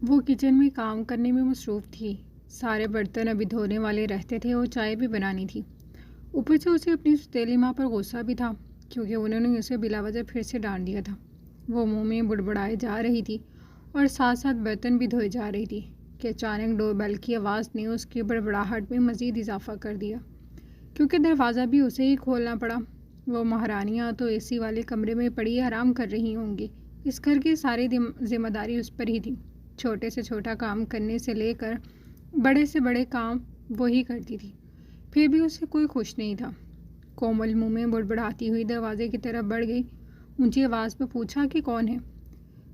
وہ کچن میں کام کرنے میں مصروف تھی۔ سارے برتن ابھی دھونے والے رہتے تھے اور چائے بھی بنانی تھی۔ اوپر سے اسے اپنی سوتیلی ماں پر غصہ بھی تھا کیونکہ انہوں نے اسے بلا وجہ پھر سے ڈانٹ دیا تھا۔ وہ منہ میں بڑبڑائے جا رہی تھی اور ساتھ ساتھ برتن بھی دھوئے جا رہی تھی کہ اچانک ڈور بیل کی آواز نے اس کی بڑبڑاہٹ میں مزید اضافہ کر دیا کیونکہ دروازہ بھی اسے ہی کھولنا پڑا۔ وہ مہارانیاں تو اے سی والے کمرے میں پڑی آرام کر رہی ہوں گی۔ اس گھر کی ساری ذمہ داری اس پر ہی تھی۔ چھوٹے سے چھوٹا کام کرنے سے لے کر بڑے سے بڑے کام وہی کرتی تھی، پھر بھی اسے کوئی خوش نہیں تھا۔ کومل منہ میں بڑبڑاتی ہوئی دروازے کی طرف بڑھ گئی، اونچی آواز میں پوچھا کہ کون ہے،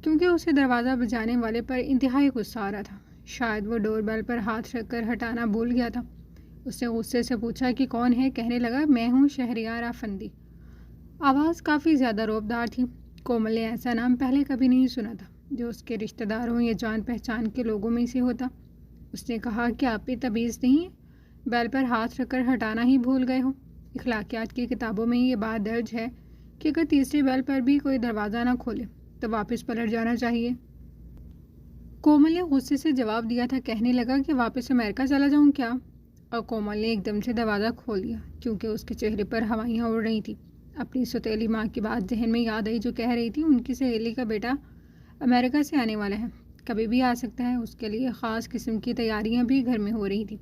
کیونکہ اسے دروازہ بجانے والے پر انتہائی غصہ آ رہا تھا۔ شاید وہ ڈور بیل پر ہاتھ رکھ کر ہٹانا بھول گیا تھا۔ اس نے غصے سے پوچھا کہ کون ہے، کہنے لگا میں ہوں شہریار افندی۔ آواز کافی زیادہ رعبدار تھی۔ کومل نے ایسا نام پہلے کبھی نہیں سنا تھا جو اس کے رشتہ داروں یا جان پہچان کے لوگوں میں سے ہوتا۔ اس نے کہا کہ آپ پہ تمیز نہیں ہے، بیل پر ہاتھ رکھ کر ہٹانا ہی بھول گئے ہو۔ اخلاقیات کی کتابوں میں یہ بات درج ہے کہ اگر تیسری بیل پر بھی کوئی دروازہ نہ کھولے تو واپس پلٹ جانا چاہیے۔ کومل نے غصے سے جواب دیا تھا، کہنے لگا کہ واپس امریکہ چلا جاؤں کیا؟ اور کومل نے ایک دم سے دروازہ کھول دیا کیونکہ اس کے چہرے پر ہوائیاں اڑ رہی تھیں۔ اپنی سوتیلی ماں کی بات ذہن میں یاد آئی جو کہہ رہی تھی ان کی سہیلی کا بیٹا امریکہ سے آنے والا ہے، کبھی بھی آ سکتا ہے۔ اس کے لیے خاص قسم کی تیاریاں بھی گھر میں ہو رہی تھیں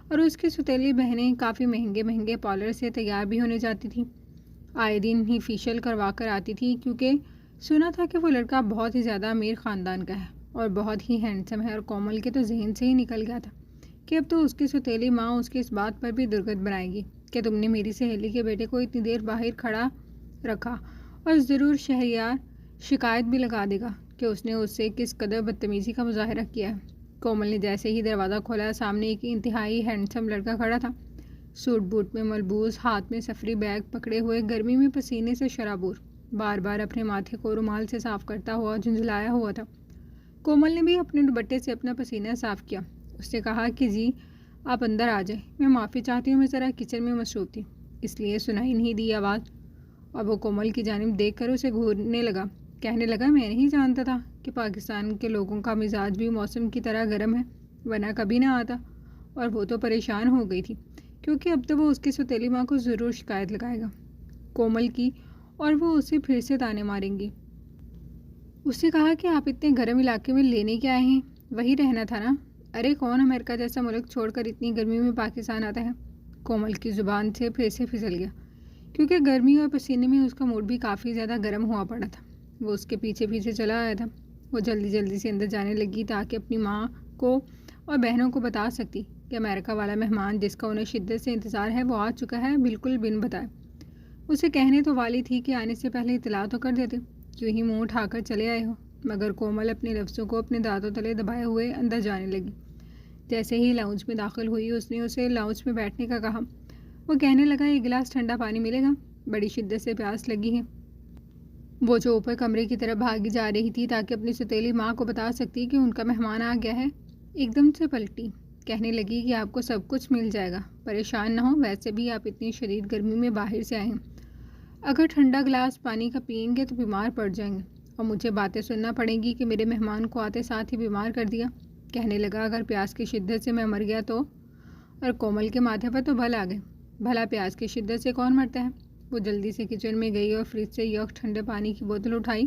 اور اس کی سوتیلی بہنیں کافی مہنگے مہنگے پارلر سے تیار بھی ہونے جاتی تھیں، آئے دن ہی فیشل کروا کر آتی تھی کیونکہ سنا تھا کہ وہ لڑکا بہت ہی زیادہ امیر خاندان کا ہے اور بہت ہی ہینڈسم ہے۔ اور کومل کے تو ذہن سے ہی نکل گیا تھا کہ اب تو اس کی سوتیلی ماں اس کی اس بات پر بھی درگت بنائے گی کہ تم نے میری سہیلی کے بیٹے کو اتنی دیر باہر کھڑا رکھا، اور ضرور شہریار شکایت بھی لگا دے گا کہ اس نے اس سے کس قدر بدتمیزی کا مظاہرہ کیا ہے۔ کومل نے جیسے ہی دروازہ کھولا، سامنے ایک انتہائی ہینڈسم لڑکا کھڑا تھا، سوٹ بوٹ میں ملبوس، ہاتھ میں سفری بیگ پکڑے ہوئے، گرمی میں پسینے سے شرابور، بار بار اپنے ماتھے کو رومال سے صاف کرتا ہوا جھنجھلایا ہوا تھا۔ کومل نے بھی اپنے دوپٹے سے اپنا پسینہ صاف کیا۔ اس نے کہا کہ جی آپ اندر آ جائیں، میں معافی چاہتی ہوں، میں ذرا کچن میں مصروف تھی اس لیے سنائی نہیں دی آواز۔ اور وہ کومل کی جانب دیکھ کر اسے گھورنے لگا، کہنے لگا میں نہیں جانتا تھا کہ پاکستان کے لوگوں کا مزاج بھی موسم کی طرح گرم ہے، ورنہ کبھی نہ آتا۔ اور وہ تو پریشان ہو گئی تھی کیونکہ اب تو وہ اس کی سوتیلی ماں کو ضرور شکایت لگائے گا کومل کی، اور وہ اسے پھر سے تانے ماریں گی۔ اس نے کہا کہ آپ اتنے گرم علاقے میں لینے کے آئے ہیں، وہی رہنا تھا نا؟ ارے کون امریکہ جیسا ملک چھوڑ کر اتنی گرمی میں پاکستان آتا ہے؟ کومل کی زبان سے پھر سے پھسل گیا کیونکہ گرمی اور پسینے میں اس کا موڈ بھی کافی زیادہ گرم ہوا پڑا تھا۔ وہ اس کے پیچھے پیچھے چلا آیا تھا۔ وہ جلدی جلدی سے اندر جانے لگی تاکہ اپنی ماں کو اور بہنوں کو بتا سکتی کہ امریکہ والا مہمان جس کا انہیں شدت سے انتظار ہے وہ آ چکا ہے، بالکل بن بتائے۔ اسے کہنے تو والی تھی کہ آنے سے پہلے اطلاع تو کر دیتے، کیوں ہی منہ اٹھا کر چلے آئے ہو، مگر کومل اپنے لفظوں کو اپنے دانتوں تلے دبائے ہوئے اندر جانے لگی۔ جیسے ہی لاؤنج میں داخل ہوئی اس نے اسے لاؤنج میں بیٹھنے کا کہا۔ وہ کہنے لگا ایک گلاس ٹھنڈا پانی ملے گا، بڑی شدت سے پیاس لگی ہے۔ وہ جو اوپر کمرے کی طرف بھاگی جا رہی تھی تاکہ اپنی سوتیلی ماں کو بتا سکتی کہ ان کا مہمان آ گیا ہے، ایک دم سے پلٹی، کہنے لگی کہ آپ کو سب کچھ مل جائے گا، پریشان نہ ہو، ویسے بھی آپ اتنی شدید گرمی میں باہر سے آئے ہیں، اگر ٹھنڈا گلاس پانی کا پئیں گے تو بیمار پڑ جائیں گے اور مجھے باتیں سننا پڑیں گی کہ میرے مہمان کو آتے ساتھ ہی بیمار کر دیا۔ کہنے لگا اگر پیاس کی شدت سے میں مر گیا تو؟ اور کومل کے ماتھے پر تو بھل آ گئے، بھلا پیاس کی شدت سے کون مرتا ہے؟ وہ جلدی سے کچن میں گئی اور فریج سے یک ٹھنڈے پانی کی بوتل اٹھائی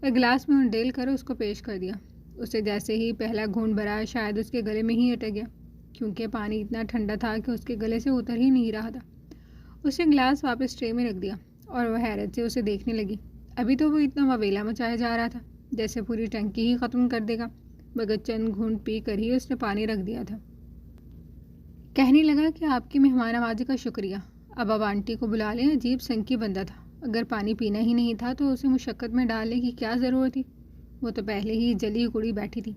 اور گلاس میں انڈیل کر اس کو پیش کر دیا۔ اسے جیسے ہی پہلا گھونٹ بھرا شاید اس کے گلے میں ہی اٹک گیا کیونکہ پانی اتنا ٹھنڈا تھا کہ اس کے گلے سے اتر ہی نہیں رہا تھا۔ اس نے گلاس واپس ٹرے میں رکھ دیا اور وہ حیرت سے اسے دیکھنے لگی۔ ابھی تو وہ اتنا وویلا مچایا جا رہا تھا جیسے پوری ٹنکی ہی ختم کر دے گا، مگر چند گھونٹ پی کر ہی اس نے پانی رکھ دیا تھا۔ کہنے لگا کہ آپ کی مہمان نوازی کا شکریہ، اب آنٹی کو بلا لیں، عجیب سنکی بندہ تھا، اگر پانی پینا ہی نہیں تھا تو اسے مشقت میں ڈالنے کی کیا ضرورت تھی، وہ تو پہلے ہی جلی کڑی بیٹھی تھی۔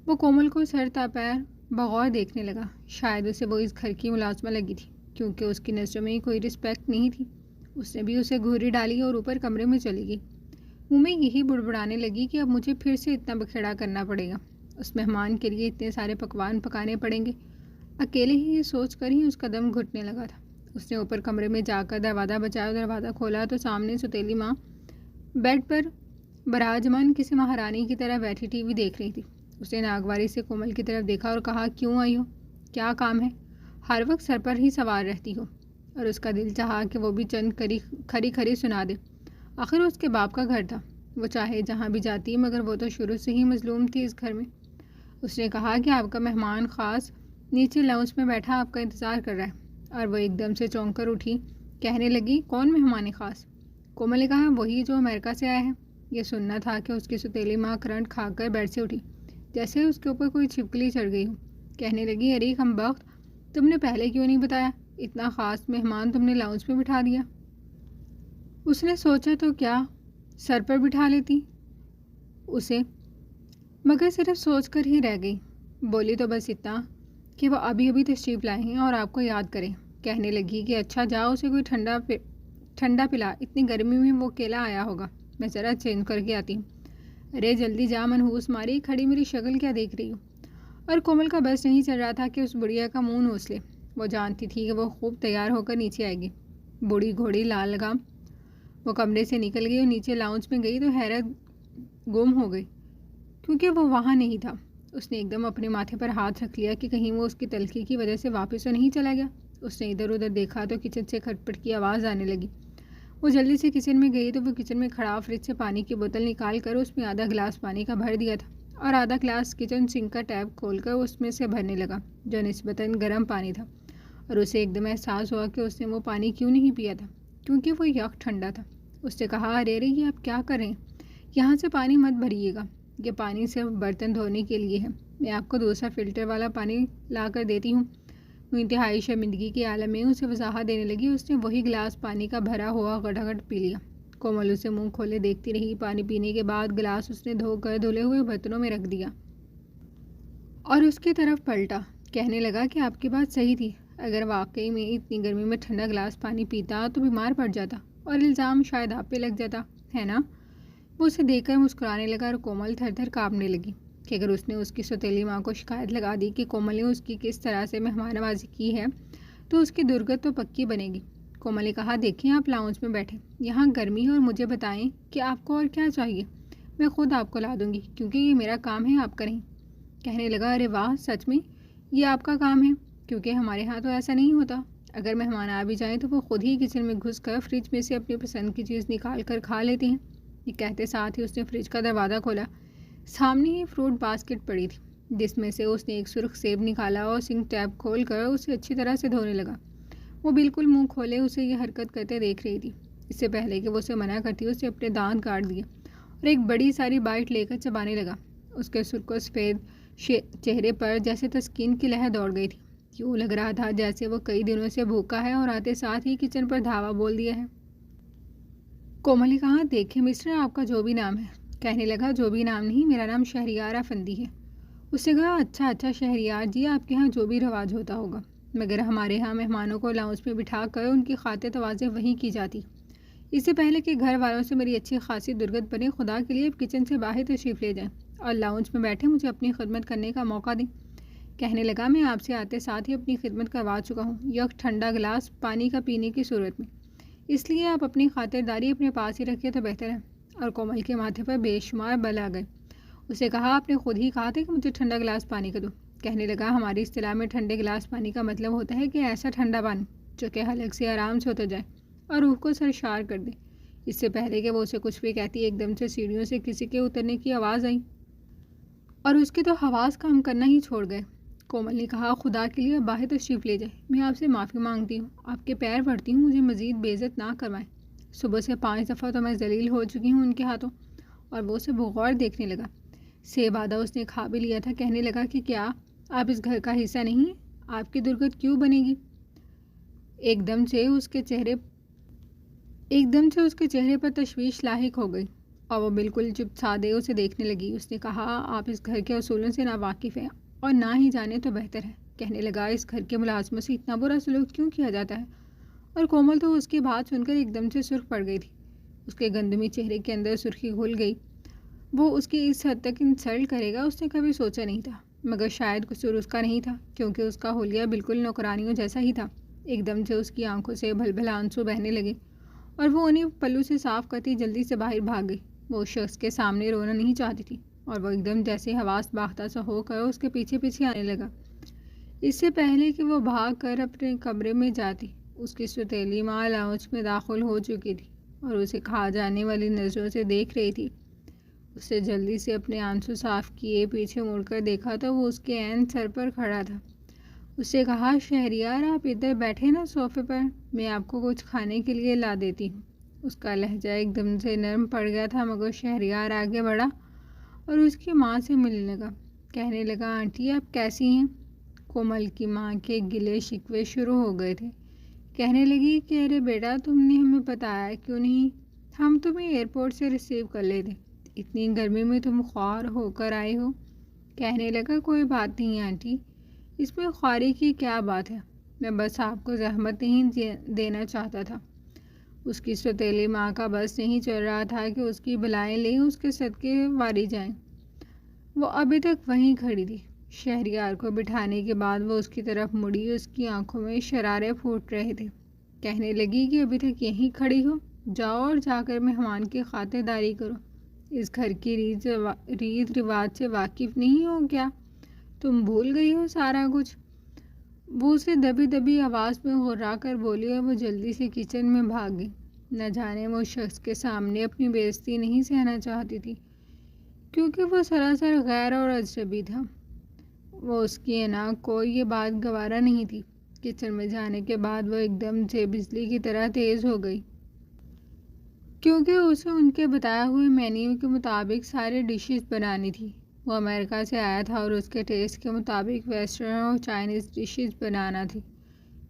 وہ کومل کو سر تا پیر بغور دیکھنے لگا، شاید اسے وہ اس گھر کی ملازمہ لگی تھی کیونکہ اس کی نظروں میں کوئی رسپیکٹ نہیں تھی۔ اس نے بھی اسے گھوری ڈالی اور اوپر کمرے میں چلی گئی، منہ میں یہی بڑبڑانے لگی کہ اب مجھے پھر سے اتنا بکھیڑا کرنا پڑے گا، اس مہمان کے لیے اتنے سارے پکوان پکانے پڑیں گے۔ اکیلے ہی یہ سوچ کر ہی اس کا دم گھٹنے لگا تھا۔ اس نے اوپر کمرے میں جا کر دروازہ بجایا، دروازہ کھولا تو سامنے سوتیلی ماں بیڈ پر براجمان کسی مہارانی کی طرح بیٹھی ٹی وی دیکھ رہی تھی۔ اس نے ناگواری سے کومل کی طرف دیکھا اور کہا، کیوں آئی ہو؟ کیا کام ہے؟ ہر وقت سر پر ہی سوار رہتی ہو۔ اور اس کا دل چاہا کہ وہ بھی چند کھری کھری سنا دے۔ آخر اس کے باپ کا گھر تھا، وہ چاہے جہاں بھی جاتی، مگر وہ تو شروع سے ہی مظلوم تھی اس گھر میں۔ اس نے کہا کہ آپ کا مہمان خاص نیچے لاؤنج میں بیٹھا آپ کا انتظار کر رہا ہے۔ اور وہ ایک دم سے چونک کر اٹھی، کہنے لگی، کون مہمان خاص؟ کومل نے کہا، وہی جو امریکہ سے آیا ہے۔ یہ سننا تھا کہ اس کی ستیلی ماں کرنٹ کھا کر بیڈ سے اٹھی، جیسے اس کے اوپر کوئی چھپکلی چڑھ گئی ہو۔ کہنے لگی، ارے کمبخت، تم نے پہلے کیوں نہیں بتایا؟ اتنا خاص مہمان تم نے لاؤنج میں بٹھا دیا۔ اس نے سوچا تو کیا سر پر بٹھا لیتی اسے، مگر صرف سوچ کر ہی رہ گئی۔ بولی تو بس اتنا کہ وہ ابھی ابھی تشریف لائے ہیں اور آپ کو یاد کریں۔ کہنے لگی کہ اچھا جاؤ اسے کوئی ٹھنڈا پلا، اتنی گرمی میں وہ اکیلا آیا ہوگا، میں ذرا چینج کر کے آتی ہوں۔ ارے جلدی جا، منحوس ماری کھڑی میری شکل کیا دیکھ رہی ہو؟ اور کومل کا بس نہیں چل رہا تھا کہ اس بڑھیا کا منہ نوچ لے۔ وہ جانتی تھی کہ وہ خوب تیار ہو کر نیچے آئے گی۔ بوڑھی گھوڑی لال لگام وہ کمرے سے نکل گئی اور نیچے لاؤنج میں گئی تو حیرت گم ہو گئی، کیونکہ وہ وہاں نہیں تھا۔ اس نے ایک دم اپنے ماتھے پر ہاتھ رکھ لیا کہ کہیں وہ اس کی تلخی کی وجہ سے واپس تو نہیں چلا گیا۔ اس نے ادھر ادھر دیکھا تو کچن سے کھٹ پٹ کی آواز آنے لگی۔ وہ جلدی سے کچن میں گئی تو وہ کچن میں کھڑا فریج سے پانی کی بوتل نکال کر اس میں آدھا گلاس پانی کا بھر دیا تھا اور آدھا گلاس کچن سنک کا ٹیپ کھول کر اس میں سے بھرنے لگا، جو نسبتاً گرم پانی تھا۔ اور اسے ایک دم احساس ہوا کہ اس نے وہ پانی کیوں نہیں پیا تھا، کیونکہ وہ یک ٹھنڈا تھا۔ اس نے کہا، ارے یہ آپ کیا کر رہے ہیں؟ یہاں سے پانی مت بھریے گا، یہ پانی صرف برتن دھونے کے لیے ہے، میں آپ کو دوسرا فلٹر والا پانی لا کر دیتی ہوں۔ وہ انتہائی شرمندگی کے عالم میں اسے وضاحت دینے لگی۔ اس نے وہی گلاس پانی کا بھرا ہوا گھٹ پی لیا۔ کومل اسے منہ کھولے دیکھتی رہی۔ پانی پینے کے بعد گلاس اس نے دھو کر دھلے ہوئے برتنوں میں رکھ دیا اور اس کی طرف پلٹا۔ کہنے لگا کہ آپ کی بات صحیح تھی، اگر واقعی میں اتنی گرمی میں ٹھنڈا گلاس پانی پیتا تو بیمار پڑ جاتا اور الزام شاید آپ پہ لگ جاتا ہے نا؟ وہ اسے دیکھ کر مسکرانے لگا اور کومل تھر تھر کانپنے لگی کہ اگر اس نے اس کی سوتیلی ماں کو شکایت لگا دی کہ کومل نے اس کی کس طرح سے مہمان نوازی کی ہے تو اس کی درگت تو پکی بنے گی۔ کومل نے کہا، دیکھیں آپ لاؤنج میں بیٹھے، یہاں گرمی ہے اور مجھے بتائیں کہ آپ کو اور کیا چاہیے، میں خود آپ کو لا دوں گی، کیونکہ یہ میرا کام ہے، آپ کا نہیں۔ کہنے لگا، ارے واہ، سچ میں یہ آپ کا کام ہے؟ کیونکہ ہمارے ہاں تو ایسا نہیں ہوتا، اگر مہمان آ بھی جائیں تو وہ خود ہی کچن میں گھس کر فریج میں سے اپنی پسند کی چیز نکال کر کھا لیتے ہیں۔ یہ کہتے ساتھ ہی اس نے فریج کا دروازہ کھولا۔ سامنے ہی فروٹ باسکٹ پڑی تھی، جس میں سے اس نے ایک سرخ سیب نکالا اور سنک ٹیپ کھول کر اسے اچھی طرح سے دھونے لگا۔ وہ بالکل منہ کھولے اسے یہ حرکت کرتے دیکھ رہی تھی۔ اس سے پہلے کہ وہ اسے منع کرتی، اس نے اپنے دانت کاٹ دیے اور ایک بڑی ساری بائٹ لے کر چبانے لگا۔ اس کے سرخ و سفید چہرے پر جیسے تسکین کی لہر دوڑ گئی تھی، یوں لگ رہا تھا جیسے وہ کئی دنوں سے بھوکا ہے اور آتے ساتھ ہی کچن پر دھاوا بول دیا ہے۔ کومل نے کہا، دیکھیں مسٹر، آپ کا جو بھی نام ہے۔ کہنے لگا، جو بھی نام نہیں، میرا نام شہریار افندی ہے۔ اس نے کہا، اچھا شہریار جی، آپ کے ہاں جو بھی رواج ہوتا ہوگا، مگر ہمارے ہاں مہمانوں کو لاؤنج میں بٹھا کر ان کی خاطر تواضع وہیں کی جاتی۔ اس سے پہلے کہ گھر والوں سے میری اچھی خاصی درگت بنے، خدا کے لیے کچن سے باہر تشریف لے جائیں اور لاؤنج میں بیٹھے مجھے اپنی خدمت کرنے کا موقع دیں۔ کہنے لگا، میں آپ سے آتے ساتھ ہی اپنی خدمت کروا چکا ہوں، یک ٹھنڈا گلاس پانی کا پینے کی صورت میں، اس لیے آپ اپنی خاطرداری اپنے پاس ہی رکھیں تو بہتر ہے۔ اور کومل کے ماتھے پر بے شمار بل آ گئے۔ اسے کہا، آپ نے خود ہی کہا تھا کہ مجھے ٹھنڈا گلاس پانی کا دو۔ کہنے لگا، ہماری اصطلاح میں ٹھنڈے گلاس پانی کا مطلب ہوتا ہے کہ ایسا ٹھنڈا پانی جو کہ حلق سے آرام سے اتر جائے اور روح کو سرشار کر دے۔ اس سے پہلے کہ وہ اسے کچھ بھی کہتی، ایک دم سے سیڑھیوں سے کسی کے اترنے کی آواز آئی اور اس کے تو حواس کام کرنا ہی چھوڑ گئے۔ کومل نے کہا، خدا کے لیے باہر تشریف لے جائے، میں آپ سے معافی مانگتی ہوں، آپ کے پیر پڑتی ہوں، مجھے مزید بے عزت نہ کروائیں۔ صبح سے 5 دفعہ تو میں ذلیل ہو چکی ہوں ان کے ہاتھوں۔ اور وہ اسے بغور دیکھنے لگا۔ سیب آدھا اس نے کھا بھی لیا تھا۔ کہنے لگا کہ کیا آپ اس گھر کا حصہ نہیں ہیں؟ آپ کی درگت کیوں بنے گی؟ ایک دم سے اس کے چہرے پر تشویش لاحق ہو گئی اور وہ بالکل چپ سادے اسے دیکھنے لگی۔ اس نے کہا، آپ اس گھر کے اصولوں سے نا واقف ہیں اور نہ ہی جانے تو بہتر ہے۔ کہنے لگا، اس گھر کے ملازموں سے اتنا برا سلوک کیوں کیا جاتا ہے؟ اور کومل تو اس کی بات سن کر ایک دم سے سرخ پڑ گئی تھی۔ اس کے گندمی چہرے کے اندر سرخی گھل گئی۔ وہ اس کی اس حد تک انسلٹ کرے گا اس نے کبھی سوچا نہیں تھا، مگر شاید قصور اس کا نہیں تھا، کیونکہ اس کا حلیہ بالکل نوکرانیوں جیسا ہی تھا۔ ایک دم سے اس کی آنکھوں سے بھل بھل آنسو بہنے لگے اور وہ انہیں پلو سے صاف کرتی جلدی سے باہر بھاگ گئی۔ وہ اس شخص کے سامنے رونا نہیں چاہتی تھی، اور وہ ایک دم جیسے حواس باختہ سا ہو کر اس کے پیچھے پیچھے آنے لگا۔ اس سے پہلے کہ وہ بھاگ کر اپنے کمرے میں جاتی، اس کی سوتیلی ماں لاؤنج میں داخل ہو چکی تھی اور اسے کھا جانے والی نظروں سے دیکھ رہی تھی۔ اس نے جلدی سے اپنے آنسو صاف کیے، پیچھے مڑ کر دیکھا تو وہ اس کے عین سر پر کھڑا تھا۔ اس سے کہا، شہریار آپ ادھر بیٹھے نا صوفے پر، میں آپ کو کچھ کھانے کے لیے لا دیتی ہوں۔ اس کا لہجہ ایک دم سے نرم پڑ گیا تھا، مگر شہریار آگے بڑھا اور اس کی ماں سے ملنے لگا۔ کہنے لگا، آنٹی آپ کیسی ہیں؟ کومل کی ماں کے گلے شکوے شروع ہو گئے تھے۔ کہنے لگی کہ ارے بیٹا، تم نے ہمیں بتایا کیوں نہیں؟ ہم تمہیں ایئرپورٹ سے ریسیو کر لیتے، اتنی گرمی میں تم خوار ہو کر آئے ہو۔ کہنے لگا، کوئی بات نہیں آنٹی، اس میں خواری کی کیا بات ہے، میں بس آپ کو زحمت نہیں دینا چاہتا تھا۔ اس کی سوتیلی ماں کا بس نہیں چل رہا تھا کہ اس کی بلائیں لیں اس کے صدقے واری جائیں۔ وہ ابھی تک وہیں کھڑی تھی۔ شہریار کو بٹھانے کے بعد وہ اس کی طرف مڑی، اس کی آنکھوں میں شرارے پھوٹ رہے تھے۔ کہنے لگی کہ ابھی تک یہیں کھڑی ہو، جاؤ اور جا کر مہمان کی خاطرداری کرو۔ اس گھر کی ریت رواج سے واقف نہیں ہو کیا؟ تم بھول گئی ہو سارا کچھ؟ وہ اسے دبی دبی آواز میں غرا کر بولی اور وہ جلدی سے کچن میں بھاگ گئی۔ نہ جانے وہ شخص کے سامنے اپنی بے عزتی نہیں سہنا چاہتی تھی، کیونکہ وہ سراسر غیر اور اجنبی تھا۔ وہ اس کی انا کو یہ بات گوارا نہیں تھی۔ کچن میں جانے کے بعد وہ ایک دم سے بجلی کی طرح تیز ہو گئی، کیونکہ اسے ان کے بتائے ہوئے مینیو کے مطابق سارے ڈشز بنانی تھی۔ وہ امریکہ سے آیا تھا اور اس کے ٹیسٹ کے مطابق ویسٹرن اور چائنیز ڈشز بنانا تھی۔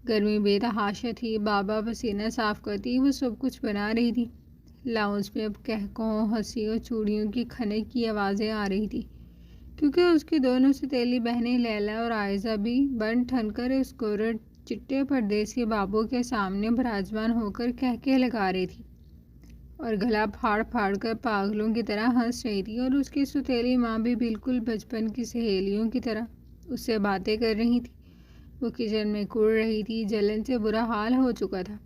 گرمی بے تحاشا تھی، بابا پسینہ صاف کرتی وہ سب کچھ بنا رہی تھی۔ لاؤنج میں اب قہقہوں، ہنسی اور چوڑیوں کی کھنک کی آوازیں آ رہی تھی، کیونکہ اس کی دونوں ستیلی بہنیں لیلا اور عائزہ بھی بن ٹھن کر اس گورے چٹے پردیسی بابو کے سامنے براجمان ہو کر قہقہے لگا رہی تھی اور گلا پھاڑ پھاڑ کر پاگلوں کی طرح ہنس رہی تھی، اور اس کی سوتیلی ماں بھی بالکل بچپن کی سہیلیوں کی طرح اس سے باتیں کر رہی تھی۔ وہ کچن میں کڑ رہی تھی، جلن سے برا حال ہو چکا تھا۔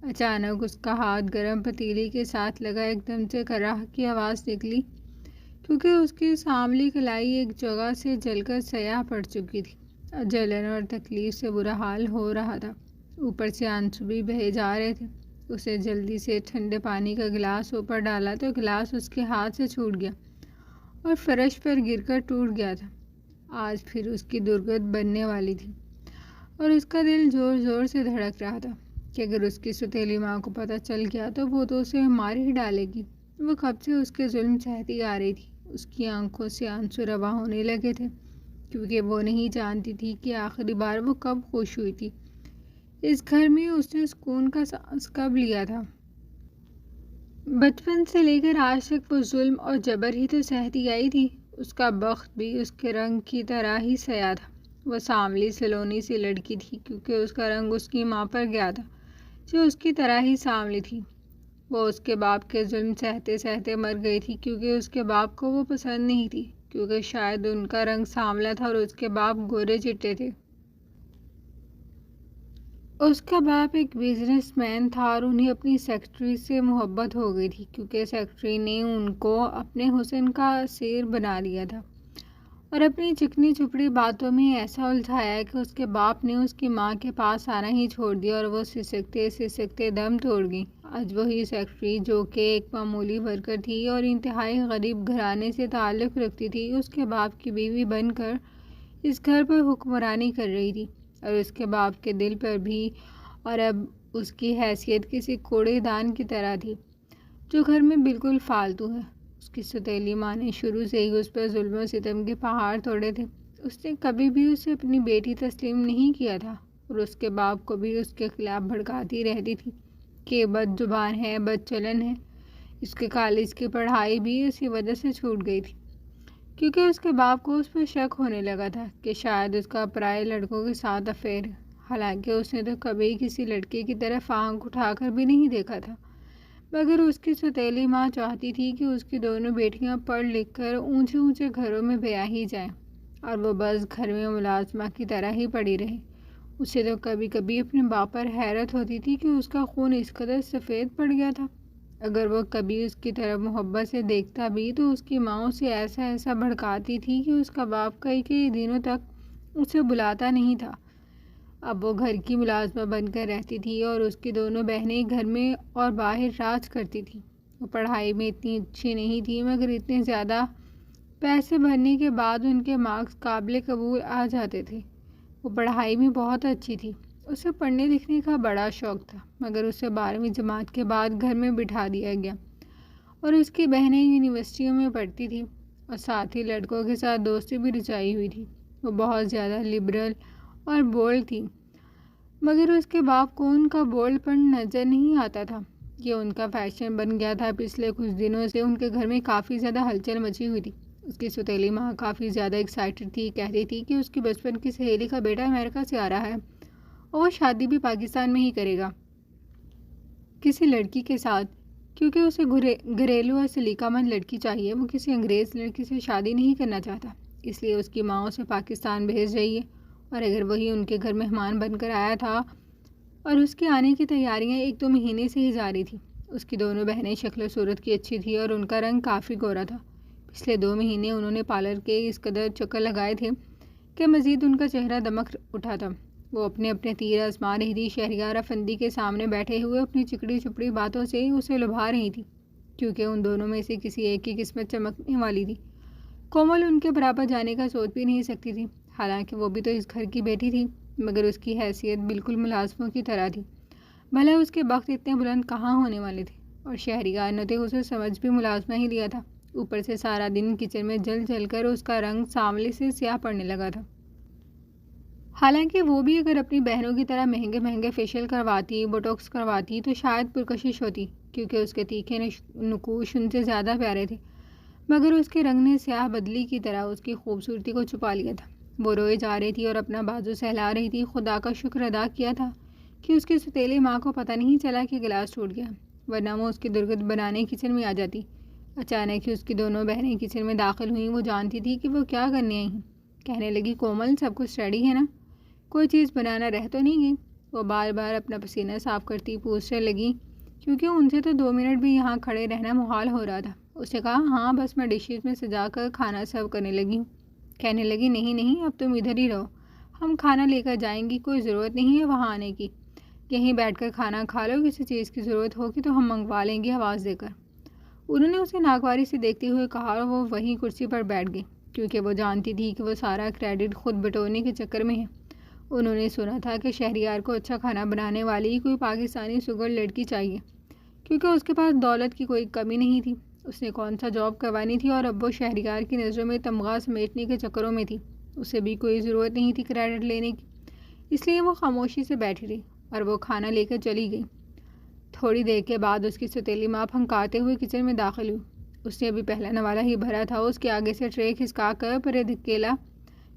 اچانک اس کا ہاتھ گرم پتیلی کے ساتھ لگا، ایک دم سے کراہ کی آواز نکلی، کیونکہ اس کی سانولی کلائی ایک جگہ سے جل کر سیاہ پڑ چکی تھی اور جلن اور تکلیف سے برا حال ہو رہا تھا۔ اوپر سے آنسو بھی بہے جا رہے تھے۔ اسے جلدی سے ٹھنڈے پانی کا گلاس اوپر ڈالا تو گلاس اس کے ہاتھ سے چھوٹ گیا اور فرش پر گر کر ٹوٹ گیا تھا۔ آج پھر اس کی درگت بننے والی تھی اور اس کا دل زور زور سے دھڑک رہا تھا کہ اگر اس کی سوتیلی ماں کو پتہ چل گیا تو وہ تو اسے مار ہی ڈالے گی۔ وہ کب سے اس کے ظلم سہتی آ رہی تھی۔ اس کی آنکھوں سے آنسو رواں ہونے لگے تھے، کیونکہ وہ نہیں جانتی تھی کہ آخری بار وہ کب خوش ہوئی تھی۔ اس گھر میں اس نے سکون کا سانس کب لیا تھا؟ بچپن سے لے کر آج تک وہ ظلم اور جبر ہی تو سہتی آئی تھی۔ اس کا بخت بھی اس کے رنگ کی طرح ہی سیاہ تھا۔ وہ سانولی سلونی سی لڑکی تھی، کیونکہ اس کا رنگ اس کی ماں پر گیا تھا جو اس کی طرح ہی سانولی تھی۔ وہ اس کے باپ کے ظلم سہتے سہتے مر گئی تھی، کیونکہ اس کے باپ کو وہ پسند نہیں تھی، کیونکہ شاید ان کا رنگ سانولا تھا اور اس کے باپ گورے چٹے تھے۔ اس کا باپ ایک بزنس مین تھا اور انہیں اپنی سیکرٹری سے محبت ہو گئی تھی، کیونکہ سیکرٹری نے ان کو اپنے حسن کا اسیر بنا لیا تھا اور اپنی چکنی چپڑی باتوں میں ایسا الجھایا کہ اس کے باپ نے اس کی ماں کے پاس آنا ہی چھوڑ دیا اور وہ سسکتے سسکتے دم توڑ گئی۔ آج وہی سیکرٹری، جو کہ ایک معمولی ورکر تھی اور انتہائی غریب گھرانے سے تعلق رکھتی تھی، اس کے باپ کی بیوی بن کر اس گھر پر حکمرانی کر رہی تھی اور اس کے باپ کے دل پر بھی، اور اب اس کی حیثیت کسی کوڑے دان کی طرح تھی جو گھر میں بالکل فالتو ہے۔ اس کی سوتیلی ماں نے شروع سے ہی اس پر ظلم و ستم کے پہاڑ توڑے تھے۔ اس نے کبھی بھی اسے اپنی بیٹی تسلیم نہیں کیا تھا اور اس کے باپ کو بھی اس کے خلاف بھڑکاتی رہتی تھی کہ بد زبان ہے، بد چلن ہے۔ اس کے کالج کی پڑھائی بھی اسی وجہ سے چھوٹ گئی تھی، کیونکہ اس کے باپ کو اس پر شک ہونے لگا تھا کہ شاید اس کا پرائے لڑکوں کے ساتھ افیئر ہے، حالانکہ اس نے تو کبھی کسی لڑکے کی طرف آنکھ اٹھا کر بھی نہیں دیکھا تھا۔ مگر اس کی سوتیلی ماں چاہتی تھی کہ اس کی دونوں بیٹیاں پڑھ لکھ کر اونچے اونچے گھروں میں بیاہی جائیں اور وہ بس گھر میں ملازمہ کی طرح ہی پڑی رہے۔ اسے تو کبھی کبھی اپنے باپ پر حیرت ہوتی تھی کہ اس کا خون اس قدر سفید پڑ گیا تھا۔ اگر وہ کبھی اس کی طرف محبت سے دیکھتا بھی تو اس کی ماں اسے ایسا بھڑکاتی تھی کہ اس کا باپ کئی دنوں تک اسے بلاتا نہیں تھا۔ اب وہ گھر کی ملازمہ بن کر رہتی تھی اور اس کی دونوں بہنیں گھر میں اور باہر راج کرتی تھیں۔ وہ پڑھائی میں اتنی اچھی نہیں تھی، مگر اتنے زیادہ پیسے بھرنے کے بعد ان کے مارکس قابل قبول آ جاتے تھے۔ وہ پڑھائی میں بہت اچھی تھی، اسے پڑھنے لکھنے کا بڑا شوق تھا، مگر اسے 12ویں جماعت کے بعد گھر میں بٹھا دیا گیا اور اس کی بہنیں یونیورسٹیوں میں پڑھتی تھیں اور ساتھ ہی لڑکوں کے ساتھ دوستی بھی رچائی ہوئی تھی۔ وہ بہت زیادہ لبرل اور بولڈ تھی، مگر اس کے باپ کو ان کا بولڈ پن نظر نہیں آتا تھا۔ یہ ان کا فیشن بن گیا تھا۔ پچھلے کچھ دنوں سے ان کے گھر میں کافی زیادہ ہلچل مچی ہوئی تھی۔ اس کی سوتیلی ماں کافی زیادہ ایکسائٹڈ تھی، کہتی تھی کہ اس کی بچپن کی سہیلی کا بیٹا امریکہ سے آ رہا ہے اور وہ شادی بھی پاکستان میں ہی کرے گا، کسی لڑکی کے ساتھ، کیونکہ اسے گھریلو اور سلیقہ مند لڑکی چاہیے۔ وہ کسی انگریز لڑکی سے شادی نہیں کرنا چاہتا، اس لیے اس کی ماں اسے پاکستان بھیج رہی ہے۔ اور اگر وہی ان کے گھر مہمان بن کر آیا تھا اور اس کے آنے کی تیاریاں 1-2 مہینے سے ہی جاری تھی۔ اس کی دونوں بہنیں شکل و صورت کی اچھی تھی اور ان کا رنگ کافی گورا تھا۔ پچھلے 2 مہینے انہوں نے پارلر کے اس قدر چکر لگائے تھے کہ مزید ان کا چہرہ دمک اٹھا تھا۔ وہ اپنے تیر آزما رہی تھی۔ شہریار افندی کے سامنے بیٹھے ہوئے اپنی چکڑی چپڑی باتوں سے اسے لبھا رہی تھی، کیونکہ ان دونوں میں سے کسی ایک کی قسمت چمکنے والی تھی۔ کومل ان کے برابر جانے کا سوچ بھی نہیں سکتی تھی، حالانکہ وہ بھی تو اس گھر کی بیٹی تھی، مگر اس کی حیثیت بالکل ملازموں کی طرح تھی۔ بھلا اس کے بخت اتنے بلند کہاں ہونے والے تھے، اور شہریار نے تو اسے سمجھ بھی ملازمہ ہی لیا تھا۔ اوپر سے سارا دن کچن میں جل کر اس کا رنگ سانولے سے سیاہ پڑنے لگا تھا۔ حالانکہ وہ بھی اگر اپنی بہنوں کی طرح مہنگے فیشل کرواتی، بوٹوکس کرواتی تو شاید پرکشش ہوتی، کیونکہ اس کے تیکھے نقوش ان سے زیادہ پیارے تھے، مگر اس کے رنگ نے سیاہ بدلی کی طرح اس کی خوبصورتی کو چھپا لیا تھا۔ وہ روئے جا رہی تھی اور اپنا بازو سہلا رہی تھی۔ خدا کا شکر ادا کیا تھا کہ اس کی سوتیلی ماں کو پتہ نہیں چلا کہ گلاس ٹوٹ گیا، ورنہ وہ اس کی درگت بنانے کچن میں آ جاتی۔ اچانک ہی اس کی دونوں بہنیں کچن میں داخل ہوئیں۔ وہ جانتی تھی کہ وہ کیا کرنے آئی ہیں۔ کہنے لگی، کومل سب کچھ ریڈی ہے نا؟ کوئی چیز بنانا رہ تو نہیں گئی؟ وہ بار بار اپنا پسینہ صاف کرتی پوچھنے لگی، کیونکہ ان سے تو 2 منٹ بھی یہاں کھڑے رہنا محال ہو رہا تھا۔ اس نے کہا، ہاں بس میں ڈشز میں سجا کر کھانا سرو کرنے لگی ہوں۔ کہنے لگی، نہیں اب تم ادھر ہی رہو، ہم کھانا لے کر جائیں گی، کوئی ضرورت نہیں ہے وہاں آنے کی، یہیں بیٹھ کر کھانا کھا لو، کسی چیز کی ضرورت ہوگی تو ہم منگوا لیں گے آواز دے کر۔ انہوں نے اسے ناگواری سے دیکھتے ہوئے کہا اور وہ وہیں کرسی پر بیٹھ گئی، کیونکہ وہ جانتی تھی کہ وہ سارا کریڈٹ خود بٹورنے کے چکر میں ہے۔ انہوں نے سنا تھا کہ شہریار کو اچھا کھانا بنانے والی کوئی پاکستانی سگر لڑکی چاہیے، کیونکہ اس کے پاس دولت کی کوئی کمی نہیں تھی۔ اس نے کون سا جاب کروانی تھی اور اب وہ شہریار کی نظروں میں تمغہ سمیٹنے کے چکروں میں تھی۔ اسے بھی کوئی ضرورت نہیں تھی کریڈٹ لینے کی، اس لیے وہ خاموشی سے بیٹھی رہی اور وہ کھانا لے کر چلی گئی۔ تھوڑی دیر کے بعد اس کی سوتیلی ماں پھنکاتے ہوئے کچن میں داخل ہوئی۔ اس نے ابھی پہلا نوالا ہی بھرا تھا۔ اس کے آگے سے ٹرے کھسکا کر پرے دھکیلا،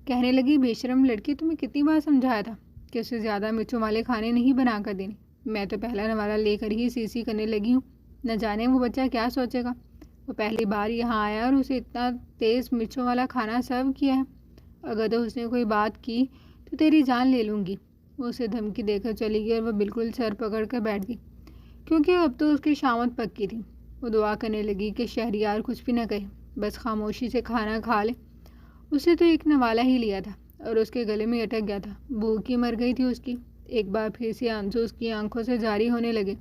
کہنے لگی، بے شرم لڑکی، تمہیں کتنی بار سمجھایا تھا کہ اسے زیادہ مرچوں والے کھانے نہیں بنا کر دینے؟ میں تو پہلا نوالا لے کر ہی سی کرنے لگی ہوں، نہ جانے وہ بچہ کیا سوچے گا۔ وہ پہلی بار یہاں آیا اور اسے اتنا تیز مرچوں والا کھانا سرو کیا ہے، اگر تو اس نے کوئی بات کی تو تیری جان لے لوں گی۔ وہ اسے دھمکی دے کر چلی گئی اور وہ بالکل سر پکڑ کر بیٹھ گئی، کیونکہ اب تو اس کی شامت پکی تھی۔ وہ دعا کرنے لگی کہ شہریار کچھ بھی نہ کہے، بس خاموشی سے کھانا کھا لے۔ اسے تو ایک نوالا ہی لیا تھا اور اس کے گلے میں اٹک گیا تھا، بھوک ہی مر گئی تھی اس کی۔ ایک بار پھر سے آنسو اس کی آنکھوں سے جاری ہونے لگے۔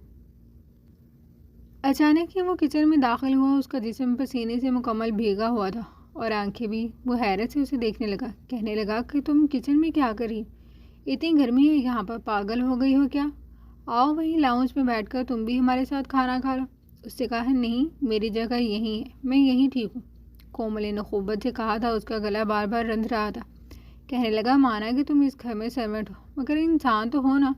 اچانک ہی وہ کچن میں داخل ہوا۔ اس کا جسم پسینے سے مکمل بھیگا ہوا تھا اور آنکھیں بھی۔ وہ حیرت سے اسے دیکھنے لگا، کہنے لگا کہ تم کچن میں کیا کر رہی؟ اتنی گرمی ہے یہاں پر، پاگل ہو گئی ہو کیا؟ آؤ وہیں لاؤنج میں بیٹھ کر تم بھی ہمارے ساتھ کھانا کھا لو۔ اس سے کہا، نہیں میری جگہ یہیں ہے، میں یہیں ٹھیک ہوں۔ کومل نے نخوت سے کہا تھا، اس کا گلا بار بار رندھ رہا تھا۔ کہنے لگا، مانا کہ تم اس گھر میں سرونٹ ہو، مگر انسان تو ہو نا۔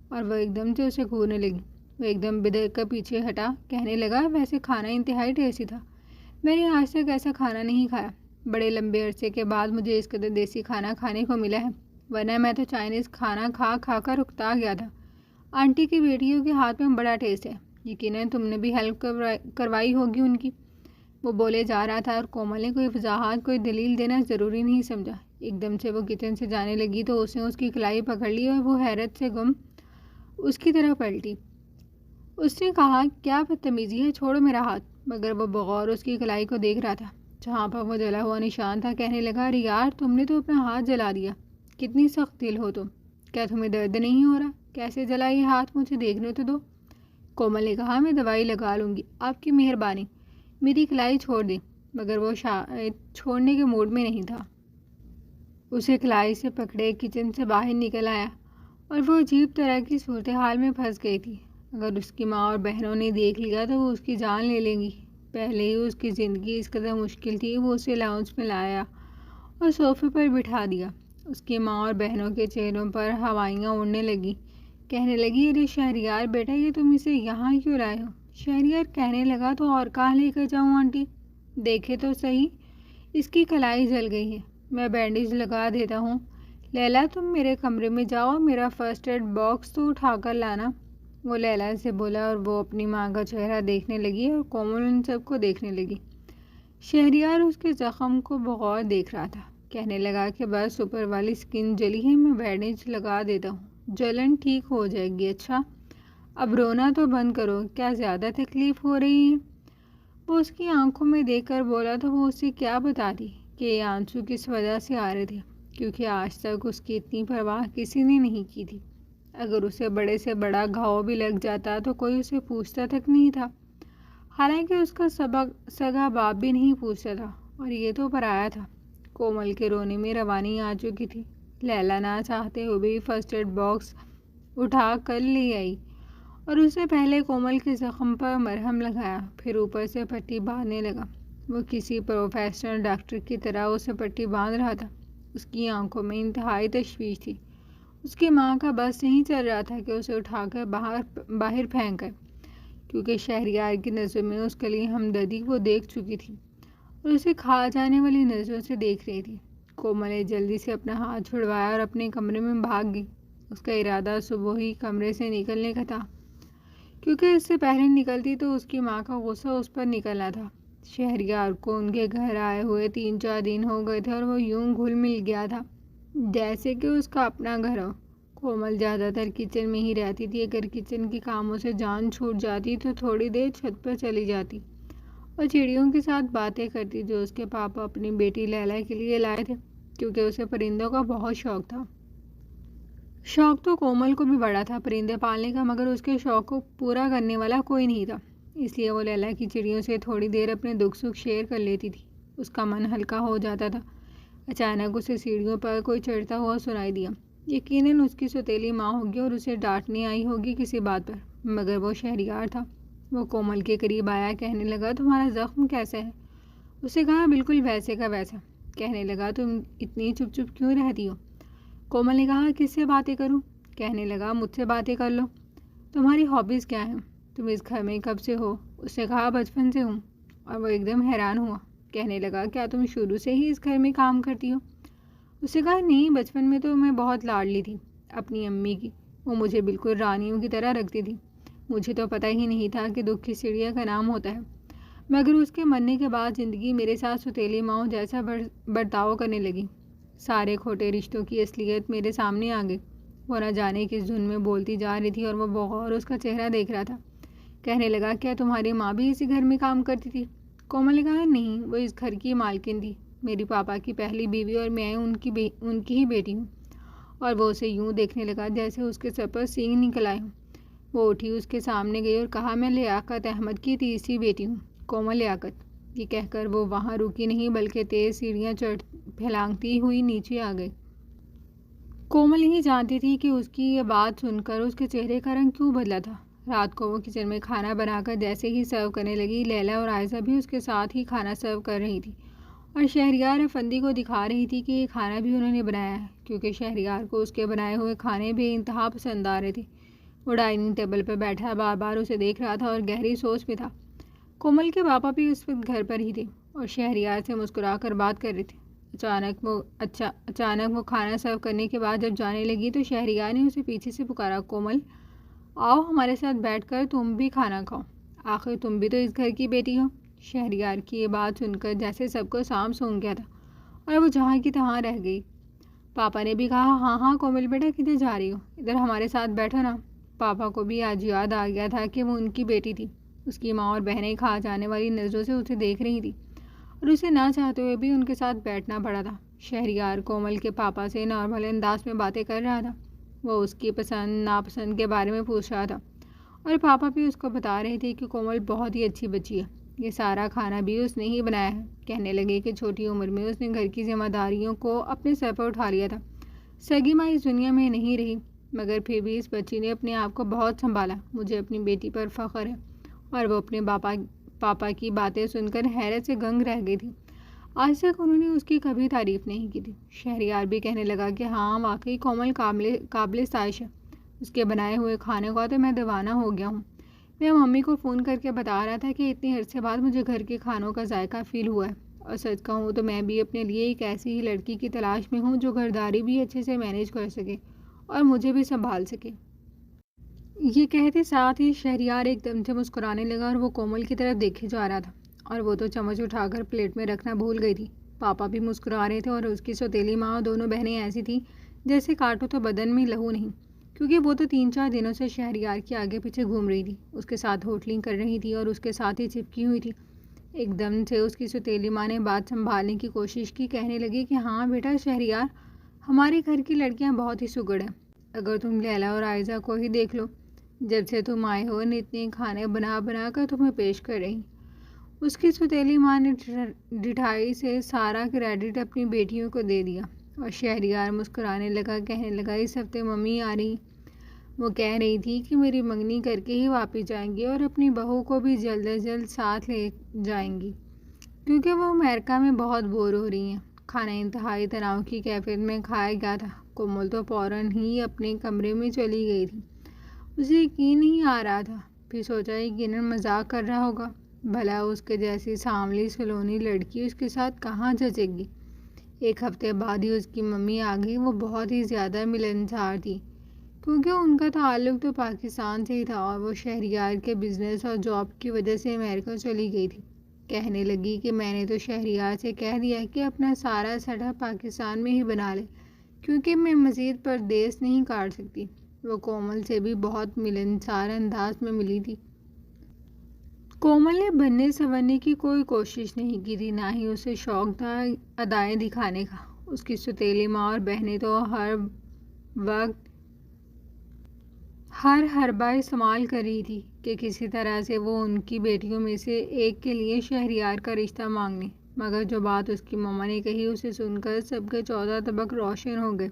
اور وہ ایک دم سے اسے گھورنے لگی۔ وہ ایک دم بدر کر پیچھے ہٹا، کہنے لگا، ویسے کھانا انتہائی ٹیسٹی تھا، میں نے آج تک ایسا کھانا نہیں کھایا۔ بڑے لمبے عرصے کے بعد مجھے اس قدر دیسی کھانا کھانے کو ملا ہے، ورنہ میں تو چائنیز کھانا کھا کر اکتا گیا تھا۔ آنٹی کی بیٹیوں کے ہاتھ میں بڑا ٹیسٹ ہے، یقیناً تم نے بھی ہیلپ کروائی ہوگی ان کی۔ وہ بولے جا رہا تھا اور کومل نے کوئی وضاحت، کوئی دلیل دینا ضروری نہیں سمجھا۔ ایک دم سے وہ کچن سے جانے لگی تو اس نے اس کی کلائی پکڑ لی اور وہ حیرت سے گم اس کی طرف پلٹی۔ اس نے کہا کیا بدتمیزی ہے، چھوڑو میرا ہاتھ، مگر وہ بغور اس کی کلائی کو دیکھ رہا تھا جہاں پر وہ جلا ہوا نشان تھا۔ کہنے لگا ارے یار تم نے تو اپنا ہاتھ جلا دیا، کتنی سخت دل ہو تم، کیا تمہیں درد نہیں ہو رہا؟ کیسے جلا یہ ہاتھ، مجھے دیکھنے تو دو۔ کومل نے کہا میں دوائی لگا لوں گی، آپ کی مہربانی، میری کلائی چھوڑ دیں، مگر وہ شاید چھوڑنے کے موڈ میں نہیں تھا۔ اسے کلائی سے پکڑے کچن سے باہر نکل آیا اور وہ عجیب طرح کی صورتحال میں پھنس گئی تھی۔ اگر اس کی ماں اور بہنوں نے دیکھ لیا تو وہ اس کی جان لے لیں گی۔ پہلے ہی اس کی زندگی اس قدر مشکل تھی، وہ اسے لاؤنج میں لایا اور صوفے پر بٹھا دیا۔ اس کی ماں اور بہنوں کے چہروں پر ہوائیاں اڑنے لگی۔ کہنے لگی ارے شہریار بیٹا یہ تم اسے یہاں کیوں لائے ہو؟ شہریار کہنے لگا تو اور کہاں لے کر جاؤں آنٹی، دیکھے تو صحیح، اس کی کلائی جل گئی ہے، میں بینڈیج لگا دیتا ہوں۔ لیلا تم میرے کمرے میں جاؤ، میرا فرسٹ ایڈ باکس تو اٹھا کر لانا، وہ لیلا سے بولا اور وہ اپنی ماں کا چہرہ دیکھنے لگی اور کومل ان سب کو دیکھنے لگی۔ شہریار اس کے زخم کو بغور دیکھ رہا تھا۔ کہنے لگا کہ بس اوپر والی سکن جلی ہے، میں بینڈیج لگا دیتا ہوں، جلن ٹھیک ہو جائے گی۔ اچھا اب رونا تو بند کرو، کیا زیادہ تکلیف ہو رہی ہے؟ وہ اس کی آنکھوں میں دیکھ کر بولا تو وہ اسے کیا بتاتی کہ یہ آنسو کس وجہ سے آ رہے تھے، کیونکہ آج تک اس کی اتنی پرواہ کسی نے نہیں کی تھی۔ اگر اسے بڑے سے بڑا گھاؤ بھی لگ جاتا تو کوئی اسے پوچھتا تک نہیں تھا، حالانکہ اس کا سگا باپ بھی نہیں پوچھتا تھا اور یہ تو پرایا تھا۔ کومل کے رونے میں روانی آ چکی تھی۔ لیلا نہ چاہتے ہوئے بھی فرسٹ ایڈ باکس اٹھا کر لے آئی اور اس نے پہلے کومل کے زخم پر مرہم لگایا، پھر اوپر سے پٹی باندھنے لگا۔ وہ کسی پروفیشنل ڈاکٹر کی طرح اسے پٹی باندھ رہا تھا۔ اس کی آنکھوں میں انتہائی تشویش تھی۔ اس کی ماں کا بس نہیں چل رہا تھا کہ اسے اٹھا کر باہر پھینک کر، کیونکہ شہریار کی نظر میں اس کے لیے ہمدردی وہ دیکھ چکی تھی اور اسے کھا جانے والی نظروں سے دیکھ رہی تھی۔ کومل نے جلدی سے اپنا ہاتھ چھڑوایا اور اپنے کمرے میں بھاگ گئی۔ اس کا ارادہ صبح ہی کمرے سے نکلنے کا تھا، کیونکہ اس سے پہلے نکلتی تو اس کی ماں کا غصہ اس پر نکلنا تھا۔ شہریار کو ان کے گھر آئے ہوئے 3-4 دن ہو گئے تھے اور وہ یوں گھل مل گیا تھا جیسے کہ اس کا اپنا گھر ہو۔ کومل زیادہ تر کچن میں ہی رہتی تھی۔ اگر کچن کے کاموں سے جان چھوٹ جاتی تو تھوڑی دیر چھت پر چلی جاتی اور چڑیوں کے ساتھ باتیں کرتی جو اس کے پاپا اپنی بیٹی لیلا کے لیے لائے تھے، کیونکہ اسے پرندوں کا بہت شوق تھا۔ شوق تو کومل کو بھی بڑا تھا پرندے پالنے کا، مگر اس کے شوق کو پورا کرنے والا کوئی نہیں تھا، اس لیے وہ لیلا کی چڑیوں سے تھوڑی دیر اپنے دکھ سکھ شیئر کر لیتی تھی۔ اس کا من ہلکا ہو جاتا تھا۔ اچانک اسے سیڑھیوں پر کوئی چڑھتا ہوا سنائی دیا۔ یقیناً اس کی سوتیلی ماں ہوگی اور اسے ڈانٹنے آئی ہوگی کسی بات پر، مگر وہ شہریار تھا۔ وہ کومل کے قریب آیا، کہنے لگا تمہارا زخم کیسا ہے؟ اسے کہا بالکل ویسے کا ویسا۔ کہنے لگا تم اتنی چپ چپ کیوں رہتی ہو؟ کومل نے کہا کس سے باتیں کروں؟ کہنے لگا مجھ سے باتیں کر لو۔ تمہاری ہابیز کیا ہیں؟ تم اس گھر میں کب سے ہو؟ اس نے کہا بچپن سے ہوں، اور وہ ایک دم حیران ہوا۔ کہنے لگا کیا تم شروع سے ہی اس گھر میں کام کرتی ہو؟ اس نے کہا نہیں، بچپن میں تو میں بہت لاڈلی تھی اپنی امی کی، وہ مجھے بالکل رانیوں کی طرح رکھتی تھی، مجھے تو پتہ ہی نہیں تھا کہ دکھ کس چڑیا کا نام ہوتا ہے، مگر اس کے مرنے کے بعد زندگی میرے ساتھ سوتیلی ماؤں جیسا برتاؤ کرنے لگی، سارے کھوٹے رشتوں کی اصلیت میرے سامنے آ گئی۔ وہ نہ جانے کس دھن میں بولتی جا رہی تھی اور وہ بغور اس کا چہرہ دیکھ رہا تھا۔ کہنے لگا کیا تمہاری ماں بھی اسی گھر میں کام کرتی تھی؟ کومل نے کہا نہیں، وہ اس گھر کی مالکن تھی، میری پاپا کی پہلی بیوی اور میں ان کی ہی بیٹی ہوں۔ اور وہ اسے یوں دیکھنے لگا جیسے اس کے سر پر سینگ نکل آئے ہوں۔ وہ اٹھی اس کے سامنے گئی اور کہا میں لیاقت احمد کی تیسری بیٹی ہوں، کومل لیاقت۔ یہ کہہ کر وہ وہاں رکی نہیں بلکہ تیز سیڑھیاں پھیلانگتی ہوئی نیچے آ گئی۔ کومل نہیں جانتی تھی کہ اس کی یہ بات سن کر اس کے چہرے کا رنگ کیوں بدلا تھا۔ رات کو وہ کچن میں کھانا بنا کر جیسے ہی سرو کرنے لگی، لیلا اور عائزہ بھی اس کے ساتھ ہی کھانا سرو کر رہی تھی اور شہریار افندی کو دکھا رہی تھی کہ یہ کھانا بھی انہوں نے بنایا ہے، کیونکہ شہریار کو اس کے بنائے ہوئے کھانے بے انتہا پسند آ رہے تھے۔ وہ ڈائننگ ٹیبل پر بیٹھا بار بار اسے دیکھ رہا تھا اور گہری سوچ میں تھا۔ کومل کے پاپا بھی اس وقت گھر پر ہی تھے اور شہریار سے مسکرا کر بات کر رہے تھے۔ اچانک وہ کھانا سرو کرنے کے بعد جب جانے لگی تو شہریار نے اسے پیچھے سے پکارا، کومل آؤ ہمارے ساتھ بیٹھ کر تم بھی کھانا کھاؤ، آخر تم بھی تو اس گھر کی بیٹی ہو۔ شہریار کی یہ بات سن کر جیسے سب کو سانپ سونگ گیا تھا اور وہ جہاں کی تہاں رہ گئی۔ پاپا نے بھی کہا ہاں ہاں کومل بیٹا کدھر جا رہی ہو، ادھر ہمارے ساتھ بیٹھو نا۔ پاپا کو بھی آج یاد آ گیا تھا کہ وہ ان کی بیٹی تھی۔ اس کی ماں اور بہنیں کھا جانے والی نظروں سے اسے دیکھ رہی تھی اور اسے نہ چاہتے ہوئے بھی ان کے ساتھ بیٹھنا پڑا تھا۔ شہریار کومل کے پاپا سے نارمل انداز میں باتیں کر رہا تھا۔ وہ اس کی پسند ناپسند کے بارے میں پوچھ رہا تھا اور پاپا بھی اس کو بتا رہے تھے کہ کومل بہت ہی اچھی بچی ہے، یہ سارا کھانا بھی اس نے ہی بنایا ہے۔ کہنے لگے کہ چھوٹی عمر میں اس نے گھر کی ذمہ داریوں کو اپنے سر پر اٹھا لیا تھا۔ سگی ماں اس دنیا میں نہیں رہی، مگر پھر بھی اس بچی نے اپنے آپ کو بہت سنبھالا۔ مجھے اپنی بیٹی پر فخر ہے۔ اور وہ اپنے پاپا کی باتیں سن کر حیرت سے گنگ رہ گئی تھی۔ آج تک انہوں نے اس کی کبھی تعریف نہیں کی تھی۔ شہریار بھی کہنے لگا کہ ہاں واقعی کومل قابل ستائش ہے، اس کے بنائے ہوئے کھانے کا تو میں دیوانہ ہو گیا ہوں۔ میں ممی کو فون کر کے بتا رہا تھا کہ اتنے عرصے بعد مجھے گھر کے کھانوں کا ذائقہ فیل ہوا ہے، اور سچ کہوں تو میں بھی اپنے لیے ایک ایسی ہی لڑکی کی تلاش میں ہوں جو گھرداری بھی اچھے سے مینیج کر سکے اور مجھے بھی سنبھال سکے۔ یہ کہتے ساتھ ہی شہریار ایک دم سے مسکرانے لگا اور وہ کومل کی طرف دیکھے جا رہا تھا، اور وہ تو چمچ اٹھا کر پلیٹ میں رکھنا بھول گئی تھی۔ پاپا بھی مسکرا رہے تھے اور اس کی سوتیلی ماں اور دونوں بہنیں ایسی تھیں جیسے کاٹو تو بدن میں لہو نہیں، کیونکہ وہ تو 3-4 دنوں سے شہریار کے آگے پیچھے گھوم رہی تھی، اس کے ساتھ ہوٹلنگ کر رہی تھی اور اس کے ساتھ ہی چپکی ہوئی تھی۔ ایک دم سے اس کی سوتیلی ماں نے بات سنبھالنے کی کوشش کی، کہنے لگی کہ ہاں بیٹا شہریار، ہمارے گھر کی لڑکیاں بہت ہی سگڑ ہیں۔ اگر تم لیلا اور عائزہ کو ہی دیکھ لو، جب سے تم آئے ہو نے اتنے کھانے بنا بنا کر تمہیں پیش کر رہی۔ اس کی سوتیلی ماں نے ڈٹھائی سے سارا کریڈٹ اپنی بیٹیوں کو دے دیا، اور شہریار مسکرانے لگا، کہنے لگا اس ہفتے ممی آ رہی، وہ کہہ رہی تھی کہ میری منگنی کر کے ہی واپس جائیں گی اور اپنی بہو کو بھی جلد از جلد ساتھ لے جائیں گی، کیونکہ وہ امریکہ میں بہت بور ہو رہی ہیں۔ کھانا انتہائی تناؤ کی کیفیت میں کھایا گیا تھا۔ کومل تو فوراً ہی اپنے کمرے میں چلی گئی تھی۔ اسے یقین نہیں آ رہا تھا، پھر سوچا یقیناً مذاق کر رہا ہوگا، بھلا اس کے جیسی سانولی سلونی لڑکی اس کے ساتھ کہاں جچے گی۔ ایک ہفتے بعد ہی اس کی ممی آ گئی۔ وہ بہت ہی زیادہ ملنسار تھی، کیونکہ ان کا تعلق تو پاکستان سے ہی تھا اور وہ شہریار کے بزنس اور جاب کی وجہ سے امریکہ چلی گئی تھی۔ کہنے لگی کہ میں نے تو شہریار سے کہہ دیا کہ اپنا سارا سیٹ اپ پاکستان میں ہی بنا لے، کیونکہ میں مزید پردیس نہیں کاٹ سکتی۔ وہ کومل سے بھی بہت ملنسار انداز میں ملی تھی۔ کومل نے بننے سنورنے کی کوئی کوشش نہیں کی تھی، نہ ہی اسے شوق تھا ادائیں دکھانے کا۔ اس کی سوتیلی ماں اور بہنیں تو ہر وقت ہر حربہ استعمال کر رہی تھی کہ کسی طرح سے وہ ان کی بیٹیوں میں سے ایک کے لیے شہریار کا رشتہ مانگ لیں، مگر جو بات اس کی ماما نے کہی اسے سن کر سب کے 14 طبق روشن ہو گئے۔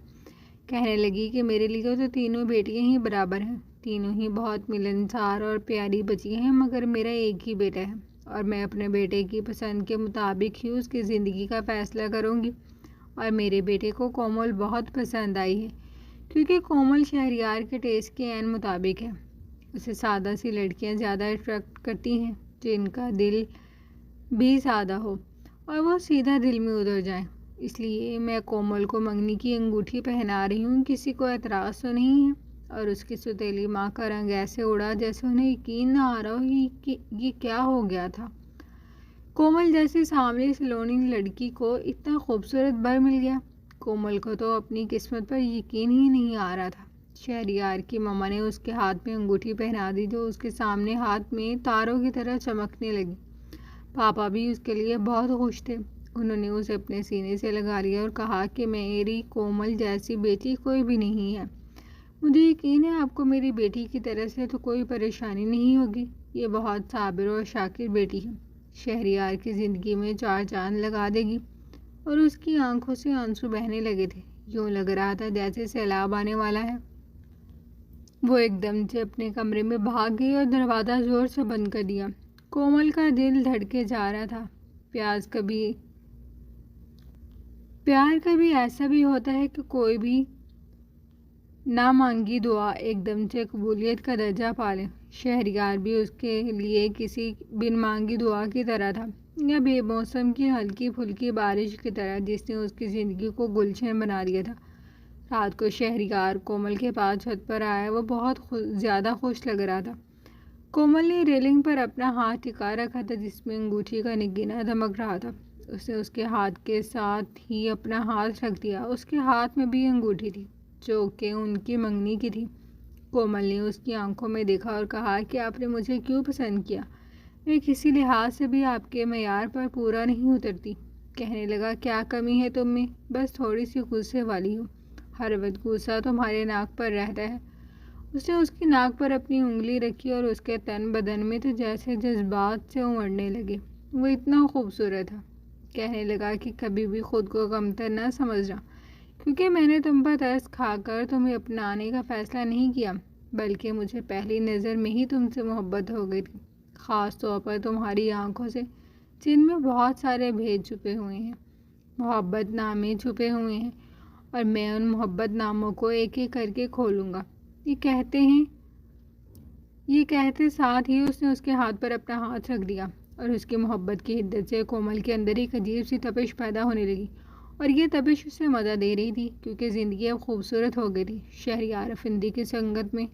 کہنے لگی کہ میرے لیے تو تینوں بیٹیاں ہی برابر ہیں، تینوں ہی بہت ملنسار اور پیاری بچی ہیں، مگر میرا ایک ہی بیٹا ہے اور میں اپنے بیٹے کی پسند کے مطابق ہی اس کی زندگی کا فیصلہ کروں گی، اور میرے بیٹے کو کومل بہت پسند آئی ہے، کیونکہ کومل شہریار کے ٹیسٹ کے عین مطابق ہے۔ اسے سادہ سی لڑکیاں زیادہ اٹریکٹ کرتی ہیں، جن کا دل بھی سادہ ہو اور وہ سیدھا دل میں اتر جائیں۔ اس لیے میں کومل کو منگنی کی انگوٹھی پہنا رہی ہوں، کسی کو اعتراض تو نہیں ہے۔ اور اس کی سوتیلی ماں کا رنگ ایسے اڑا جیسے انہیں یقین نہ آ رہا ہو کہ یہ کیا ہو گیا تھا۔ کومل جیسی سانولی سلونی لڑکی کو اتنا خوبصورت بر مل گیا۔ کومل کو تو اپنی قسمت پر یقین ہی نہیں آ رہا تھا۔ شہریار کی ماما نے اس کے ہاتھ میں انگوٹھی پہنا دی جو اس کے سامنے ہاتھ میں تاروں کی طرح چمکنے لگی۔ پاپا بھی اس کے لیے بہت خوش تھے۔ انہوں نے اسے اپنے سینے سے لگا لیا اور کہا کہ میری کومل جیسی بیٹی کوئی بھی نہیں ہے۔ مجھے یقین ہے آپ کو میری بیٹی کی طرف سے تو کوئی پریشانی نہیں ہوگی، یہ بہت صابر اور شاکر بیٹی ہے، شہریار کی زندگی میں 4 چاند لگا دے گی۔ اور اس کی آنکھوں سے آنسو بہنے لگے تھے، یوں لگ رہا تھا جیسے سیلاب آنے والا ہے۔ وہ ایک دم سے اپنے کمرے میں بھاگ گئی اور دروازہ زور سے بند کر دیا۔ کومل کا دل دھڑکے جا رہا تھا۔ پیار کبھی ایسا بھی ہوتا ہے کہ کوئی بھی نہ مانگی دعا ایک دم سے قبولیت کا درجہ پا لے۔ شہریار بھی اس کے لیے کسی بن مانگی دعا کی طرح تھا، یا بے موسم کی ہلکی پھلکی بارش کی طرح جس نے اس کی زندگی کو گلشن بنا دیا تھا۔ رات کو شہریار کومل کے پاس چھت پر آیا، وہ بہت زیادہ خوش لگ رہا تھا۔ کومل نے ریلنگ پر اپنا ہاتھ ٹکا رکھا تھا جس میں انگوٹھی کا نگینہ دمک رہا تھا۔ اس نے اس کے ہاتھ کے ساتھ ہی اپنا ہاتھ رکھ دیا۔ اس کے ہاتھ میں بھی انگوٹھی تھی جو کہ ان کی منگنی کی تھی۔ کومل نے اس کی آنکھوں میں دیکھا اور کہا کہ آپ نے مجھے کیوں پسند کیا؟ میں کسی لحاظ سے بھی آپ کے معیار پر پورا نہیں اترتی۔ کہنے لگا کیا کمی ہے تم میں؟ بس تھوڑی سی غصے والی ہو، ہر وقت غصہ تمہارے ناک پر رہتا ہے۔ اس نے اس کی ناک پر اپنی انگلی رکھی اور اس کے تن بدن میں تو جیسے جذبات سے امڑنے لگے۔ وہ اتنا خوبصورت تھا۔ کہنے لگا کہ کبھی بھی خود کو کمتر نہ سمجھنا، کیونکہ میں نے تم پر ترس کھا کر تمہیں اپنانے کا فیصلہ نہیں کیا، بلکہ مجھے پہلی نظر میں ہی تم سے محبت ہو گئی تھی، خاص طور پر تمہاری آنکھوں سے جن میں بہت سارے بھید چھپے ہوئے ہیں، محبت نامے چھپے ہوئے ہیں، اور میں ان محبت ناموں کو ایک ایک کر کے کھولوں گا۔ یہ کہتے ساتھ ہی اس نے اس کے ہاتھ پر اپنا ہاتھ رکھ دیا، اور اس کی محبت کی حدت سے کومل کے اندر ایک عجیب سی تپش پیدا ہونے لگی، اور یہ تپش اسے مزہ دے رہی تھی کیونکہ زندگی اب خوبصورت ہو گئی تھی۔ شہریار افندی کی سنگت میں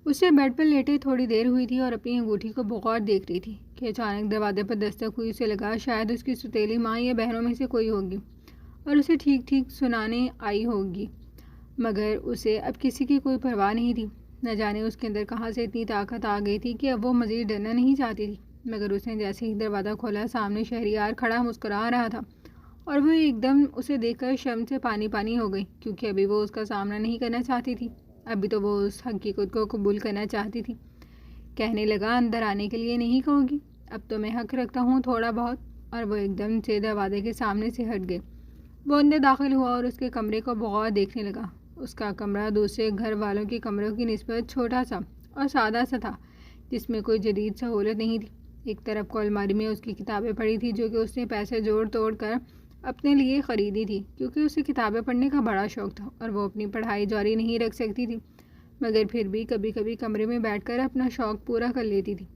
اسے بیڈ پر لیٹے تھوڑی دیر ہوئی تھی اور اپنی انگوٹھی کو بغور دیکھ رہی تھی کہ اچانک دروازے پر دستک ہوئی۔ اسے لگا شاید اس کی سوتیلی ماں یا بہنوں میں سے کوئی ہوگی اور اسے ٹھیک ٹھیک سنانے آئی ہوگی، مگر اسے اب کسی کی کوئی پرواہ نہیں تھی۔ نہ جانے اس کے اندر کہاں سے اتنی طاقت آ گئی تھی کہ اب وہ مزید ڈرنا نہیں چاہتی تھی، مگر اس نے جیسے ہی دروازہ کھولا سامنے شہریار کھڑا مسکرا رہا تھا، اور وہ ایک دم اسے دیکھ کر شرم سے پانی پانی ہو گئی، کیونکہ ابھی وہ اس کا سامنا نہیں کرنا چاہتی تھی، ابھی تو وہ اس حقیقت کو قبول کرنا چاہتی تھی۔ کہنے لگا اندر آنے کے لیے نہیں کہوں گی؟ اب تو میں حق رکھتا ہوں تھوڑا بہت، اور وہ ایک دم سے دروازے کے سامنے سے ہٹ گئے۔ وہ اندر داخل ہوا اور اس کے کمرے کو بغور دیکھنے لگا۔ اس کا کمرہ دوسرے گھر والوں کے کمروں کی نسبت چھوٹا سا اور سادہ سا تھا، جس میں کوئی جدید سہولت نہیں تھی۔ ایک طرف کو الماری میں اس کی کتابیں پڑی تھی جو کہ اس نے پیسے جوڑ توڑ کر اپنے لیے خریدی تھی، کیونکہ اسے کتابیں پڑھنے کا بڑا شوق تھا اور وہ اپنی پڑھائی جاری نہیں رکھ سکتی تھی، مگر پھر بھی کبھی کبھی کمرے میں بیٹھ کر اپنا شوق پورا کر لیتی تھی۔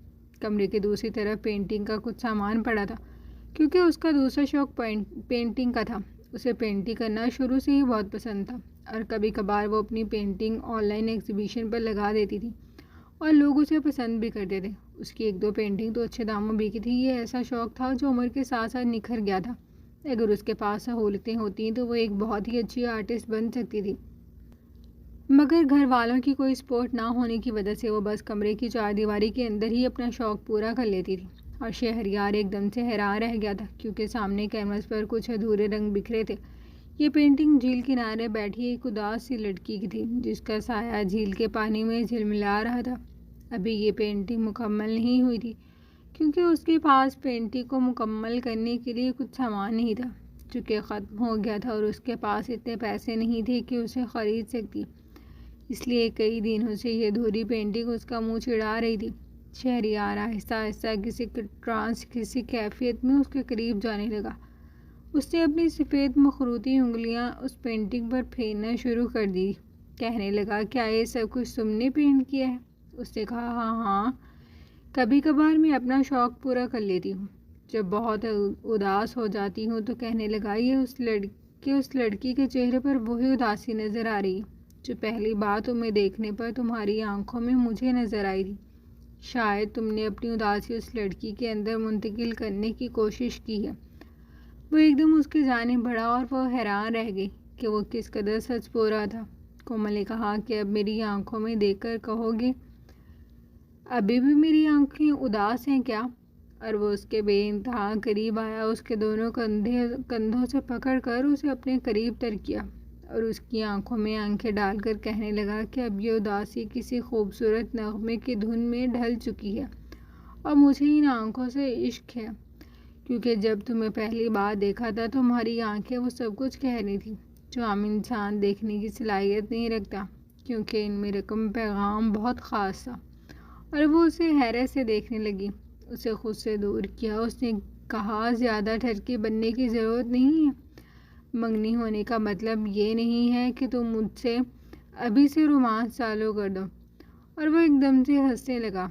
کمرے کی دوسری طرف پینٹنگ کا کچھ سامان پڑا تھا، کیونکہ اس کا دوسرا شوق پینٹنگ کا تھا۔ اسے پینٹنگ کرنا شروع سے ہی بہت پسند تھا، اور کبھی کبھار وہ اپنی پینٹنگ آن لائن ایگزیبیشن پر لگا دیتی تھی اور لوگ اسے پسند بھی کرتے تھے۔ اس کی ایک دو پینٹنگ تو اچھے داموں بکی تھی۔ یہ ایسا شوق تھا جو عمر کے ساتھ ساتھ نکھر گیا تھا۔ اگر اس کے پاس سہولتیں ہوتی تو وہ ایک بہت ہی اچھی آرٹسٹ بن سکتی تھی، مگر گھر والوں کی کوئی سپورٹ نہ ہونے کی وجہ سے وہ بس کمرے کی چار دیواری کے اندر ہی اپنا شوق پورا کر لیتی تھی۔ اور شہریار ایک دم سے حیران رہ گیا تھا، کیونکہ سامنے کینوس پر کچھ ادھورے رنگ بکھرے تھے۔ یہ پینٹنگ جھیل کنارے بیٹھی ایک اداس سی لڑکی کی تھی، جس کا سایہ جھیل کے پانی میں جھلملا رہا تھا۔ ابھی یہ پینٹنگ مکمل نہیں ہوئی تھی، کیونکہ اس کے پاس پینٹنگ کو مکمل کرنے کے لیے کچھ سامان نہیں تھا، چونکہ ختم ہو گیا تھا، اور اس کے پاس اتنے پیسے نہیں تھے کہ اسے خرید سکتی۔ اس لیے کئی دنوں سے یہ ادھوری پینٹنگ اس کا منہ چڑھا رہی تھی۔ شہریار آہستہ آہستہ کسی کیفیت میں اس کے قریب جانے لگا۔ اس نے اپنی سفید مخروطی انگلیاں اس پینٹنگ پر پھیرنا شروع کر دی۔ کہنے لگا کیا یہ سب کچھ تم نے پینٹ کیا ہے؟ اس نے کہا ہاں، کبھی کبھار میں اپنا شوق پورا کر لیتی ہوں جب بہت اداس ہو جاتی ہوں۔ تو کہنے لگا یہ اس لڑکی کے چہرے پر وہی اداسی نظر آ رہی ہے جو پہلی بار تمہیں دیکھنے پر تمہاری آنکھوں میں مجھے نظر آئی تھی۔ شاید تم نے اپنی اداسی اس لڑکی کے اندر منتقل کرنے کی کوشش کی ہے۔ وہ ایک دم اس کی جانب بڑھا اور وہ حیران رہ گئی کہ وہ کس قدر سچ بول رہا تھا۔ کومل نے کہا کہ اب میری آنکھوں میں دیکھ کر کہو گے ابھی بھی میری آنکھیں اداس ہیں کیا؟ اور وہ اس کے بے انتہا قریب آیا، اس کے دونوں کندھوں سے پکڑ کر اسے اپنے قریب تر کیا اور اس کی آنکھوں میں آنکھیں ڈال کر کہنے لگا کہ اب یہ اداسی کسی خوبصورت نغمے کی دھن میں ڈھل چکی ہے، اور مجھے ان آنکھوں سے عشق ہے، کیونکہ جب تمہیں پہلی بار دیکھا تھا تمہاری آنکھیں وہ سب کچھ کہہ رہی تھی جو عام انسان دیکھنے کی صلاحیت نہیں رکھتا، کیونکہ ان میں رقم پیغام بہت خاص تھا۔ اور وہ اسے حیرت سے دیکھنے لگی، اسے خود سے دور کیا۔ اس نے کہا زیادہ ٹھرکی بننے کی ضرورت نہیں ہے، منگنی ہونے کا مطلب یہ نہیں ہے کہ تم مجھ سے ابھی سے رومانس چالو کر دو۔ اور وہ ایک دم سے ہنسنے لگا،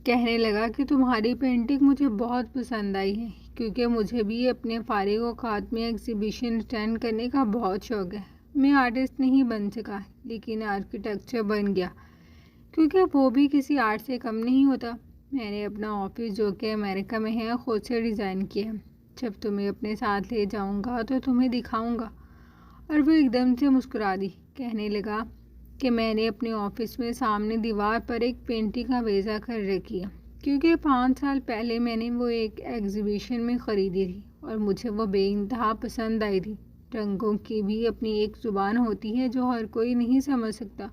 کہنے لگا کہ تمہاری پینٹنگ مجھے بہت پسند آئی ہے، کیونکہ مجھے بھی اپنے فارغ اوقات میں ایگزیبیشن اٹینڈ کرنے کا بہت شوق ہے۔ میں آرٹسٹ نہیں بن سکا، لیکن آرکیٹیکچر بن گیا، کیونکہ وہ بھی کسی آرٹ سے کم نہیں ہوتا۔ میں نے اپنا آفس جو کہ امریکہ میں ہے خود سے ڈیزائن کیا ہے۔ جب تمہیں اپنے ساتھ لے جاؤں گا تو تمہیں دکھاؤں گا۔ اور وہ ایک دم سے مسکرا دی، کہنے لگا کہ میں نے اپنے آفس میں سامنے دیوار پر ایک پینٹنگ کا بیزا کر رکھی ہے، کیونکہ 5 سال پہلے میں نے وہ ایک ایگزیبیشن میں خریدی تھی اور مجھے وہ بے انتہا پسند آئی تھی۔ رنگوں کی بھی اپنی ایک زبان ہوتی ہے جو ہر کوئی نہیں سمجھ سکتا،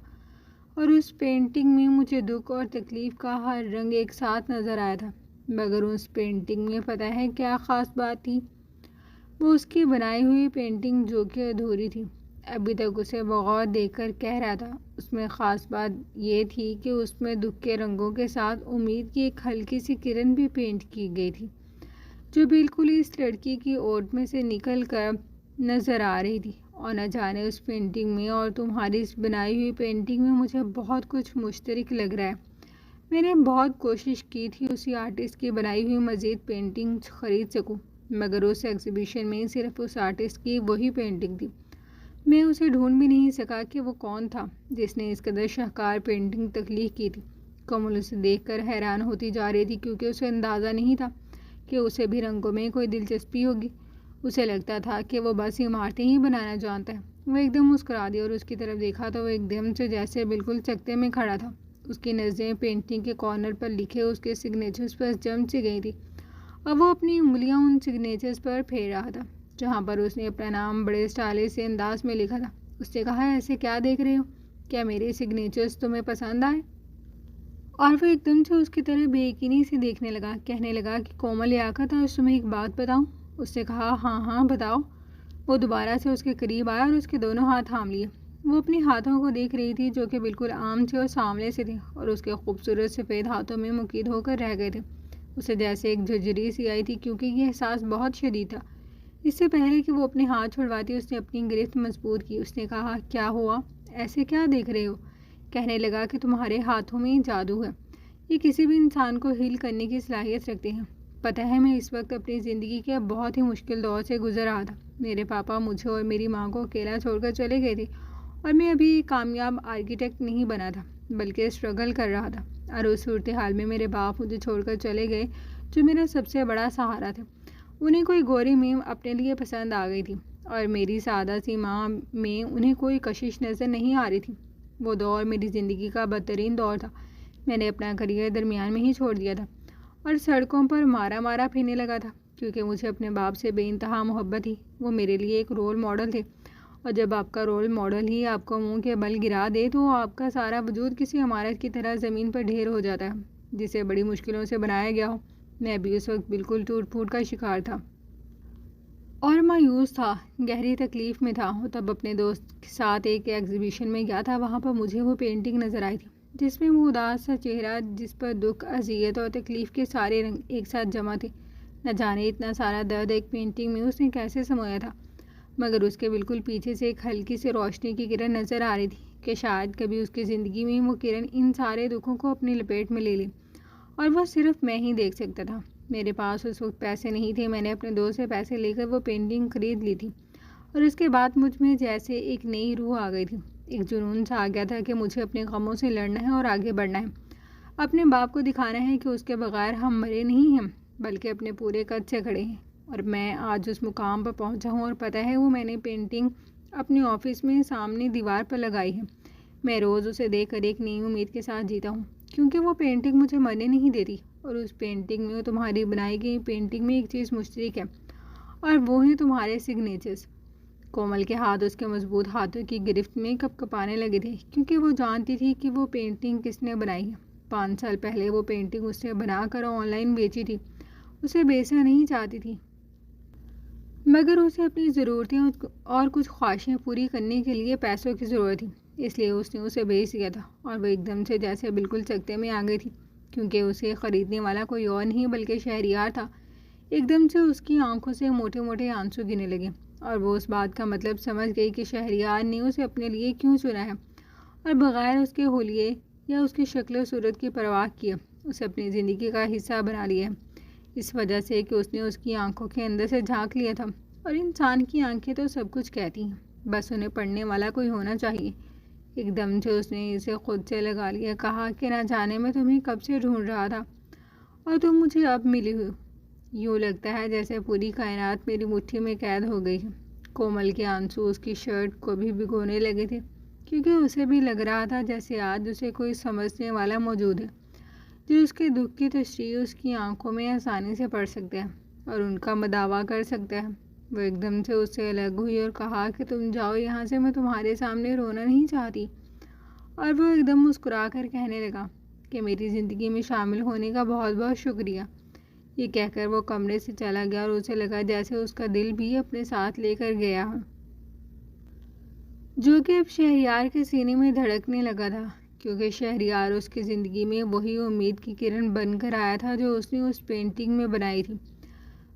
اور اس پینٹنگ میں مجھے دکھ اور تکلیف کا ہر رنگ ایک ساتھ نظر آیا تھا۔ مگر اس پینٹنگ میں پتہ ہے کیا خاص بات تھی؟ وہ اس کی بنائی ہوئی پینٹنگ جو کہ ادھوری تھی۔ ابھی تک اسے بغور دیکھ کر کہہ رہا تھا۔ اس میں خاص بات یہ تھی کہ اس میں دکھ کے رنگوں کے ساتھ امید کی ایک ہلکی سی کرن بھی پینٹ کی گئی تھی، جو بالکل اس لڑکی کی اوٹ میں سے نکل کر نظر آ رہی تھی۔ اور نہ جانے اس پینٹنگ میں اور تمہاری اس بنائی ہوئی پینٹنگ میں مجھے بہت کچھ مشترک لگ رہا ہے۔ میں نے بہت کوشش کی تھی اسی آرٹسٹ کی بنائی ہوئی مزید پینٹنگ خرید سکوں، مگر اس ایگزیبیشن میں صرف اس آرٹسٹ کی وہی پینٹنگ تھی۔ میں اسے ڈھونڈ بھی نہیں سکا کہ وہ کون تھا جس نے اس قدر شاہکار پینٹنگ تخلیق کی تھی۔ کومل اسے دیکھ کر حیران ہوتی جا رہی تھی، کیونکہ اسے اندازہ نہیں تھا کہ اسے بھی رنگوں میں کوئی دلچسپی ہوگی۔ اسے لگتا تھا کہ وہ بس عمارتیں ہی بنانا جانتا ہے۔ وہ ایک دم مسکرا دی اور اس کی طرف دیکھا تو وہ ایک دم سے جیسے بالکل چکتے میں کھڑا تھا۔ اس کی نظریں پینٹنگ کے کارنر پر لکھے اس کے سگنیچرز پر جم سی گئی تھی، اور وہ اپنی انگلیاں ان سگنیچرز پر پھیر رہا تھا جہاں پر اس نے اپنا نام بڑے اسٹائلش سے انداز میں لکھا تھا۔ اس نے کہا، ایسے کیا دیکھ رہے ہو؟ کیا میرے سگنیچرز تمہیں پسند آئے؟ اور وہ ایک دم سے اس کی طرح بے یقینی سے دیکھنے لگا، کہنے لگا کہ کومل لیاقت، آج تمہیں ایک بات بتاؤں؟ اس نے کہا، ہاں ہاں بتاؤ۔ وہ دوبارہ سے اس کے قریب آیا اور اس کے دونوں ہاتھ تھام لیے۔ وہ اپنے ہاتھوں کو دیکھ رہی تھی جو کہ بالکل عام سے اور سامنے سے تھے، اور اس کے خوبصورت سفید ہاتھوں میں مقید ہو کر رہ گئے تھے۔ اسے جیسے ایک جھرجھری سی آئی تھی، کیونکہ یہ احساس بہت شدید تھا۔ اس سے پہلے کہ وہ اپنے ہاتھ چھڑواتی اس نے اپنی گرفت مضبوط کی۔ اس نے کہا، کیا ہوا؟ ایسے کیا دیکھ رہے ہو؟ کہنے لگا کہ تمہارے ہاتھوں میں جادو ہے، یہ کسی بھی انسان کو ہیل کرنے کی صلاحیت رکھتے ہیں۔ پتہ ہے میں اس وقت اپنی زندگی کے بہت ہی مشکل دور سے گزر رہا تھا۔ میرے پاپا مجھے اور میری ماں کو اکیلا چھوڑ کر چلے گئے تھے، اور میں ابھی ایک کامیاب آرکیٹیکٹ نہیں بنا تھا بلکہ اسٹرگل کر رہا تھا۔ اور اس صورتحال میں میرے باپ مجھے چھوڑ کر چلے گئے جو میرا سب سے بڑا سہارا تھا۔ انہیں کوئی گوری میم اپنے لیے پسند آ گئی تھی، اور میری سادہ سی ماں میں انہیں کوئی کشش نظر نہیں آ رہی تھی۔ وہ دور میری زندگی کا بدترین دور تھا۔ میں نے اپنا کریئر درمیان میں ہی چھوڑ دیا تھا اور سڑکوں پر مارا مارا پھرنے لگا تھا، کیونکہ مجھے اپنے باپ سے بے انتہا محبت تھی۔ وہ میرے لیے ایک رول ماڈل تھے، اور جب آپ کا رول ماڈل ہی آپ کو منہ کے بل گرا دے تو آپ کا سارا وجود کسی عمارت کی طرح زمین پر ڈھیر ہو جاتا ہے جسے بڑی مشکلوں سے بنایا گیا ہو۔ میں بھی اس وقت بالکل ٹوٹ پھوٹ کا شکار تھا اور مایوس تھا، گہری تکلیف میں تھا۔ اور تب اپنے دوست کے ساتھ ایک ایگزیبیشن میں گیا تھا۔ وہاں پر مجھے وہ پینٹنگ نظر آئی تھی جس میں وہ اداس سا چہرہ جس پر دکھ، اذیت اور تکلیف کے سارے رنگ ایک ساتھ جمع تھے۔ نہ جانے اتنا سارا درد ایک پینٹنگ میں اس نے کیسے سمویا تھا، مگر اس کے بالکل پیچھے سے ایک ہلکی سی روشنی کی کرن نظر آ رہی تھی کہ شاید کبھی اس کی زندگی میں وہ کرن ان سارے دکھوں کو اپنی لپیٹ میں لے لے، اور وہ صرف میں ہی دیکھ سکتا تھا۔ میرے پاس اس وقت پیسے نہیں تھے۔ میں نے اپنے دوست سے پیسے لے کر وہ پینٹنگ خرید لی تھی، اور اس کے بعد مجھ میں جیسے ایک نئی روح آ گئی تھی۔ ایک جنون سا آ گیا تھا کہ مجھے اپنے غموں سے لڑنا ہے اور آگے بڑھنا ہے، اپنے باپ کو دکھانا ہے کہ اس کے بغیر ہم مرے نہیں ہیں بلکہ اپنے پورے قد سے کھڑے ہیں۔ اور میں آج اس مقام پر پہنچا ہوں، اور پتہ ہے وہ میں نے پینٹنگ اپنے آفس میں سامنے دیوار پر لگائی ہے۔ میں روز اسے دیکھ کر ایک نئی امید کے ساتھ جیتا ہوں، کیونکہ وہ پینٹنگ مجھے مرنے نہیں دیتی۔ اور اس پینٹنگ میں، تمہاری بنائی گئی پینٹنگ میں، ایک چیز مشترک ہے، اور وہ ہیں تمہارے سگنیچرز۔ کومل کے ہاتھ اس کے مضبوط ہاتھوں کی گرفت میں کپ کپانے لگے تھے، کیونکہ وہ جانتی تھی کہ وہ پینٹنگ کس نے بنائی ہے۔ 5 سال پہلے وہ پینٹنگ اس نے بنا کر آن لائن بیچی تھی۔ اسے بیچنا نہیں چاہتی تھی، مگر اسے اپنی ضرورتیں اور کچھ خواہشیں پوری کرنے کے لیے پیسوں کی ضرورت تھی، اس لیے اس نے اسے بیچ دیا تھا۔ اور وہ ایک دم سے جیسے بالکل چکتے میں آ گئی تھی، کیونکہ اسے خریدنے والا کوئی اور نہیں بلکہ شہریار تھا۔ ایک دم سے اس کی آنکھوں سے موٹے موٹے آنسو گرنے لگے، اور وہ اس بات کا مطلب سمجھ گئی کہ شہریار نے اسے اپنے لیے کیوں چنا ہے، اور بغیر اس کے حلیے یا اس کی شکل و صورت کی پرواہ کیے اسے اپنی زندگی کا حصہ بنا لیا ہے، اس وجہ سے کہ اس نے اس کی آنکھوں کے اندر سے جھانک لیا تھا۔ اور انسان کی آنکھیں تو سب کچھ کہتی ہیں، بس انہیں پڑھنے والا کوئی ہونا چاہیے۔ ایک دم سے اس نے اسے خود سے لگا لیا، کہا کہ نہ جانے میں تمہیں کب سے ڈھونڈ رہا تھا، اور تم مجھے اب ملی ہو۔ یوں لگتا ہے جیسے پوری کائنات میری مٹھی میں قید ہو گئی ہے۔ کومل کے آنسو اس کی شرٹ کو بھی بھگونے لگے تھے، کیونکہ اسے بھی لگ رہا تھا جیسے آج اسے کوئی سمجھنے والا موجود ہے جو اس کے دکھ کی تشریح اس کی آنکھوں میں آسانی سے پڑھ سکتا ہے اور ان کا مداوع کر سکتا ہے۔ وہ ایک دم سے اس سے الگ ہوئی اور کہا کہ تم جاؤ یہاں سے، میں تمہارے سامنے رونا نہیں چاہتی۔ اور وہ ایک دم مسکرا کر کہنے لگا کہ میری زندگی میں شامل ہونے کا بہت بہت شکریہ۔ یہ کہہ کر وہ کمرے سے چلا گیا اور اسے لگا جیسے اس کا دل بھی اپنے ساتھ لے کر گیا ہو، جو کہ اب شہریار کے سینے میں دھڑکنے لگا تھا، کیونکہ شہریار اس کی زندگی میں وہی امید کی کرن بن کر آیا تھا جو اس نے اس پینٹنگ میں بنائی تھی۔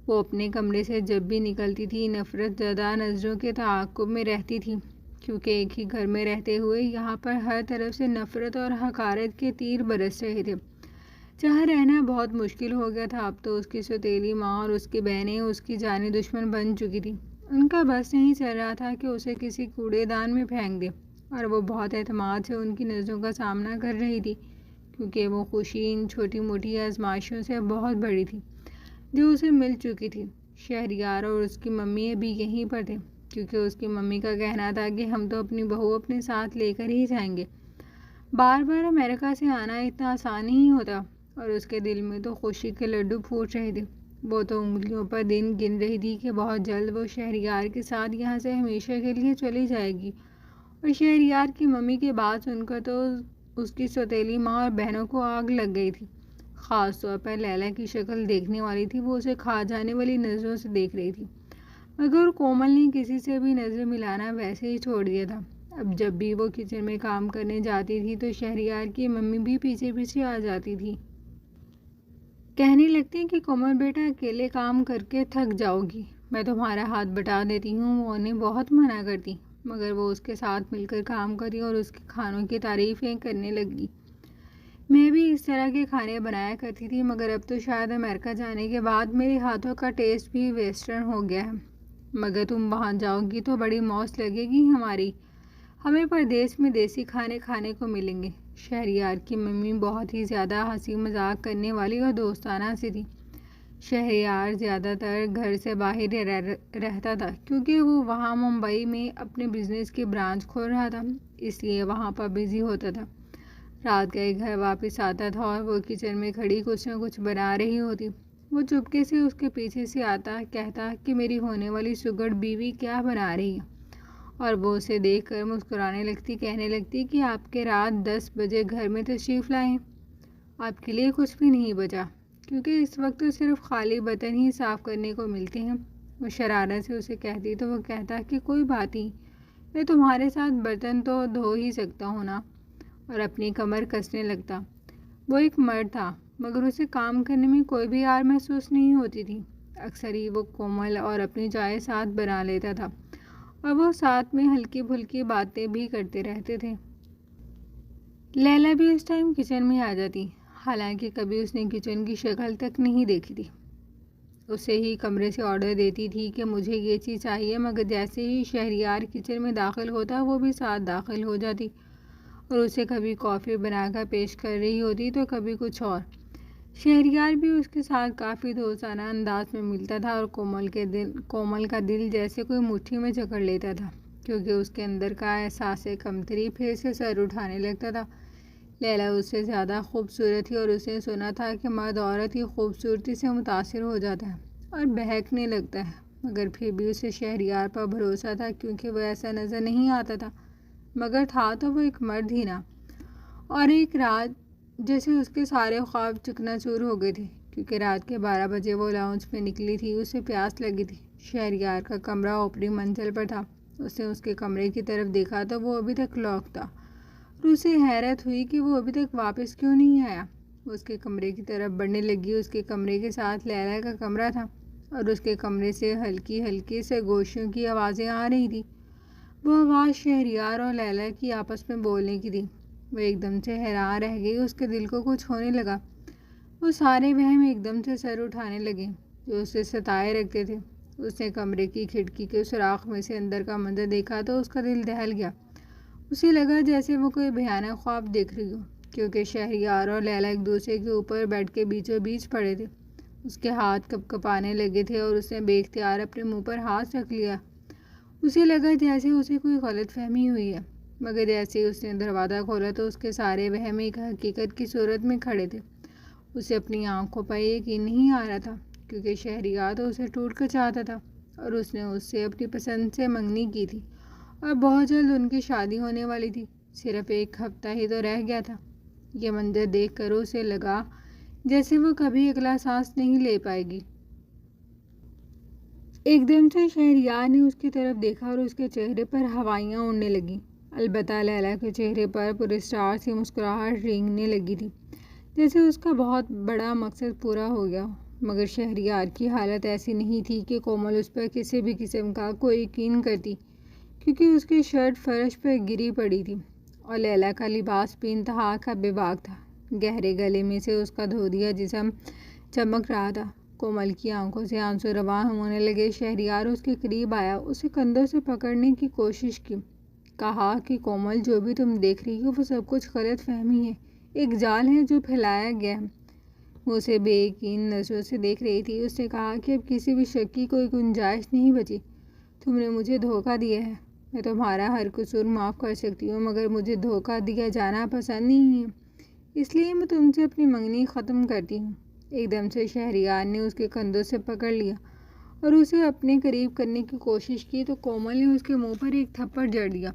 وہ اپنے کمرے سے جب بھی نکلتی تھی نفرت زدہ نظروں کے تعاقب میں رہتی تھی، کیونکہ ایک ہی گھر میں رہتے ہوئے یہاں پر ہر طرف سے نفرت اور حقارت کے تیر برس رہے تھے۔ جہاں رہنا بہت مشکل ہو گیا تھا، اب تو اس کی سوتیلی ماں اور اس کی بہنیں اس کی جانی دشمن بن چکی تھی۔ ان کا بس نہیں چل رہا تھا کہ اسے کسی کوڑے دان میں پھینک دے، اور وہ بہت اعتماد سے ان کی نظروں کا سامنا کر رہی تھی، کیونکہ وہ خوشی ان چھوٹی موٹی آزمائشوں سے بہت بڑی تھی جو اسے مل چکی تھی۔ شہریار اور اس کی ممی ابھی یہیں پر تھے، کیونکہ اس کی ممی کا کہنا تھا کہ ہم تو اپنی بہو اپنے ساتھ لے کر ہی جائیں گے۔ بار بار امریکہ سے آنا اتنا آسان نہیں ہوتا، اور اس کے دل میں تو خوشی کے لڈو پھوٹ رہے تھے۔ وہ تو انگلیوں پر دن گن رہی تھی کہ بہت جلد وہ شہریار کے ساتھ یہاں سے ہمیشہ کے لیے چلی جائے گی۔ اور شہریار کی ممی کی بات سن کر تو اس کی سوتیلی ماں اور بہنوں کو آگ لگ گئی تھی۔ خاص طور پر لیلا کی شکل دیکھنے والی تھی، وہ اسے کھا جانے والی نظروں سے دیکھ رہی تھی، مگر کومل نے کسی سے بھی نظر ملانا ویسے ہی چھوڑ دیا تھا۔ اب جب بھی وہ کچن میں کام کرنے جاتی تھی تو شہریار کی ممی بھی پیچھے پیچھے آ جاتی تھی، کہنے لگتی کہ کومل بیٹا اکیلے کام کر کے تھک جاؤ گی، میں تمہارا ہاتھ بٹا دیتی ہوں۔ وہ انہیں بہت منع کرتی، مگر وہ اس کے ساتھ مل کر کام کری اور اس کے کھانوں کی تعریفیں کرنے لگی۔ میں بھی اس طرح کے کھانے بنایا کرتی تھی، مگر اب تو شاید امریکہ جانے کے بعد میرے ہاتھوں کا ٹیسٹ بھی ویسٹرن ہو گیا ہے، مگر تم وہاں جاؤ گی تو بڑی موج لگے گی ہماری، ہمیں پردیس میں دیسی کھانے کھانے کو ملیں گے۔ شہریار کی ممی بہت ہی زیادہ ہنسی مذاق کرنے والی اور دوستانہ سی تھی۔ شہریار زیادہ تر گھر سے باہر رہتا تھا، کیونکہ وہ وہاں ممبئی میں اپنے بزنس کی برانچ کھول رہا تھا، اس لیے وہاں پر بزی ہوتا تھا۔ رات گئے گھر واپس آتا تھا اور وہ کچن میں کھڑی کچھ نہ کچھ بنا رہی ہوتی۔ وہ چپکے سے اس کے پیچھے سے آتا، کہتا کہ میری ہونے والی سگڑ بیوی کیا بنا رہی ہے، اور وہ اسے دیکھ کر مسکرانے لگتی، کہنے لگتی کہ آپ کے رات 10 بجے گھر میں تشریف لائیں، آپ کے لیے کچھ بھی نہیں بچا، کیونکہ اس وقت تو صرف خالی برتن ہی صاف کرنے کو ملتے ہیں۔ وہ شرارت سے اسے کہتی تو وہ کہتا کہ کوئی بات نہیں، میں تمہارے ساتھ برتن تو دھو ہی سکتا ہوں نا، اور اپنی کمر کسنے لگتا۔ وہ ایک مرد تھا، مگر اسے کام کرنے میں کوئی بھی آر محسوس نہیں ہوتی تھی۔ اکثر ہی وہ کومل اور اپنی چائے ساتھ بنا لیتا تھا، اور وہ ساتھ میں ہلکی پھلکی باتیں بھی کرتے رہتے تھے۔ لیلا بھی اس ٹائم کچن میں آ جاتی، حالانکہ کبھی اس نے کچن کی شکل تک نہیں دیکھی تھی۔ اسے ہی کمرے سے آرڈر دیتی تھی کہ مجھے یہ چیز چاہیے، مگر جیسے ہی شہریار کچن میں داخل ہوتا وہ بھی ساتھ داخل ہو جاتی، اور اسے کبھی کافی بنا کر پیش کر رہی ہوتی تو کبھی کچھ اور۔ شہریار بھی اس کے ساتھ کافی دوستانہ انداز میں ملتا تھا، اور کومل کا دل جیسے کوئی مٹھی میں جکڑ لیتا تھا، کیونکہ اس کے اندر کا احساس کمتری پھر سے سر اٹھانے لگتا تھا۔ لیلا اس سے زیادہ خوبصورت تھی، اور اس نے سنا تھا کہ مرد عورت کی خوبصورتی سے متاثر ہو جاتا ہے اور بہکنے لگتا ہے، مگر پھر بھی اسے شہریار پر بھروسہ تھا، کیونکہ وہ ایسا نظر نہیں آتا تھا، مگر تھا تو وہ ایک مرد ہی نا۔ اور ایک رات جیسے اس کے سارے خواب چکنا چور ہو گئے تھے، کیونکہ رات کے 12 بجے وہ لاؤنج میں نکلی تھی، اسے پیاس لگی تھی۔ شہریار کا کمرہ اوپری منزل پر تھا، اس نے اس کے کمرے کی طرف دیکھا تو وہ ابھی تک لاک تھا، اور اسے حیرت ہوئی کہ وہ ابھی تک واپس کیوں نہیں آیا۔ وہ اس کے کمرے کی طرف بڑھنے لگی، اس کے کمرے کے ساتھ لیلا کا کمرہ تھا، اور اس کے کمرے سے ہلکی ہلکی سے گوشیوں کی آوازیں آ رہی تھی۔ وہ آواز شہریار اور لیلا کی آپس میں بولنے کی تھی۔ وہ ایک دم سے حیران رہ گئی، اس کے دل کو کچھ ہونے لگا۔ وہ سارے وہم ایک دم سے سر اٹھانے لگے جو اسے ستائے رکھتے تھے۔ اس نے کمرے کی کھڑکی کے سوراخ میں سے اندر کا منظر دیکھا تو اس کا دل دہل گیا۔ اسے لگا جیسے وہ کوئی بھیانک خواب دیکھ رہی ہو، کیونکہ شہریار اور لیلا ایک دوسرے کے اوپر بیڈ کے بیچوں بیچ پڑے تھے۔ اس کے ہاتھ کپ کپانے لگے تھے، اور اس نے بے اختیار اپنے منہ پر ہاتھ رکھ لیا۔ اسے لگا جیسے اسے کوئی غلط فہمی ہوئی ہے۔ مگر جیسے ہی اس نے دروازہ کھولا تو اس کے سارے وہم ایک حقیقت کی صورت میں کھڑے تھے۔ اسے اپنی آنکھوں پر یقین نہیں آ رہا تھا، کیونکہ شہریار تو اسے ٹوٹ کر چاہتا تھا اور اس نے اس سے اپنی پسند سے منگنی کی تھی اور بہت جلد ان کی شادی ہونے والی تھی۔ صرف ایک ہفتہ ہی تو رہ گیا تھا۔ یہ منظر دیکھ کر اسے لگا جیسے وہ کبھی اگلا سانس نہیں لے پائے گی۔ ایک دم سے شہریار نے اس کی طرف دیکھا اور اس کے چہرے پر ہوائیاں اڑنے لگیں۔ البتہ لیلا کے چہرے پر پراسرار سی مسکراہٹ رینگنے لگی تھی، جیسے اس کا بہت بڑا مقصد پورا ہو گیا ہو۔ مگر شہریار کی حالت ایسی نہیں تھی کہ کومل اس پر کسی بھی قسم کا کوئی یقین کرتی، کیونکہ اس کی شرٹ فرش پر گری پڑی تھی اور لیلا کا لباس بھی انتہا کا بے باک تھا۔ گہرے گلے میں سے اس کا دھودیا جسم چمک رہا تھا۔ کومل کی آنکھوں سے آنسو رواں ہونے لگے۔ شہریار اس کے قریب آیا، اسے کندھوں سے پکڑنے کی کوشش کی، کہا کہ کومل، جو بھی تم دیکھ رہی ہو وہ سب کچھ غلط فہمی ہے، ایک جال ہے جو پھیلایا گیا ہے۔ وہ اسے بے یقین نظروں سے دیکھ رہی تھی۔ اس نے کہا کہ اب کسی بھی شک کی کوئی گنجائش نہیں بچی۔ تم نے مجھے دھوکہ دیا ہے۔ میں تمہارا ہر قصور معاف کر سکتی ہوں، مگر مجھے دھوکہ دیا جانا پسند نہیں ہے، اس لیے میں تم سے اپنی منگنی ختم کرتی ہوں۔ ایک دم سے شہریار نے اس کے کندھوں سے پکڑ لیا اور اسے اپنے قریب کرنے کی کوشش کی تو کومل نے اس کے منہ پر ایک تھپڑ جڑ دیا۔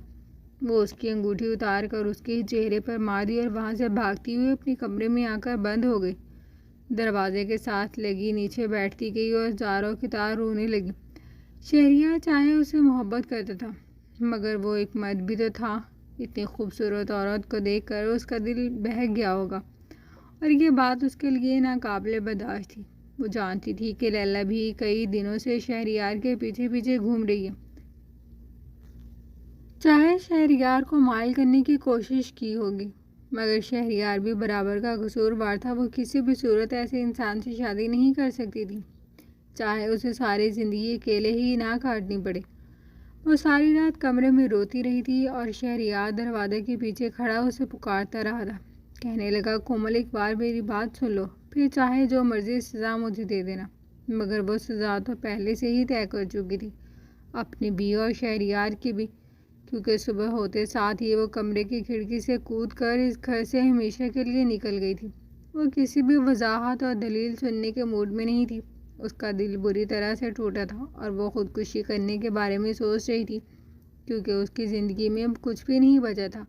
وہ اس کی انگوٹھی اتار کر اس کے چہرے پر مار دی اور وہاں سے بھاگتی ہوئی اپنے کمرے میں آ کر بند ہو گئی۔ دروازے کے ساتھ لگی نیچے بیٹھتی گئی اور زاروں کی طرح رونے لگی۔ شہریار چاہے اسے محبت کرتا تھا، مگر وہ ایک مرد بھی تو تھا۔ اتنی خوبصورت عورت کو دیکھ کر اس کا دل بہک گیا ہوگا، اور یہ بات اس کے لیے ناقابل برداشت تھی۔ وہ جانتی تھی کہ لیلا بھی کئی دنوں سے شہریار کے پیچھے پیچھے گھوم رہی ہے، چاہے شہریار کو مائل کرنے کی کوشش کی ہوگی، مگر شہریار بھی برابر کا قصوروار تھا۔ وہ کسی بھی صورت ایسے انسان سے شادی نہیں کر سکتی تھی، چاہے اسے ساری زندگی اکیلے ہی نہ کاٹنی پڑے۔ وہ ساری رات کمرے میں روتی رہی تھی اور شہریار دروازے کے پیچھے کھڑا اسے پکارتا رہا تھا۔ کہنے لگا، کومل، ایک بار میری بات سن لو، پھر چاہے جو مرضی سزا مجھے دے دینا۔ مگر وہ سزا تو پہلے سے ہی طے کر چکی تھی، اپنی بھی اور شہریار کی بھی، کیونکہ صبح ہوتے ساتھ ہی وہ کمرے کی کھڑکی سے کود کر اس گھر سے ہمیشہ کے لیے نکل گئی تھی۔ وہ کسی بھی وضاحت اور دلیل سننے کے موڈ میں نہیں تھی۔ اس کا دل بری طرح سے ٹوٹا تھا اور وہ خودکشی کرنے کے بارے میں سوچ رہی تھی، کیونکہ اس کی زندگی میں اب کچھ بھی نہیں بچا تھا۔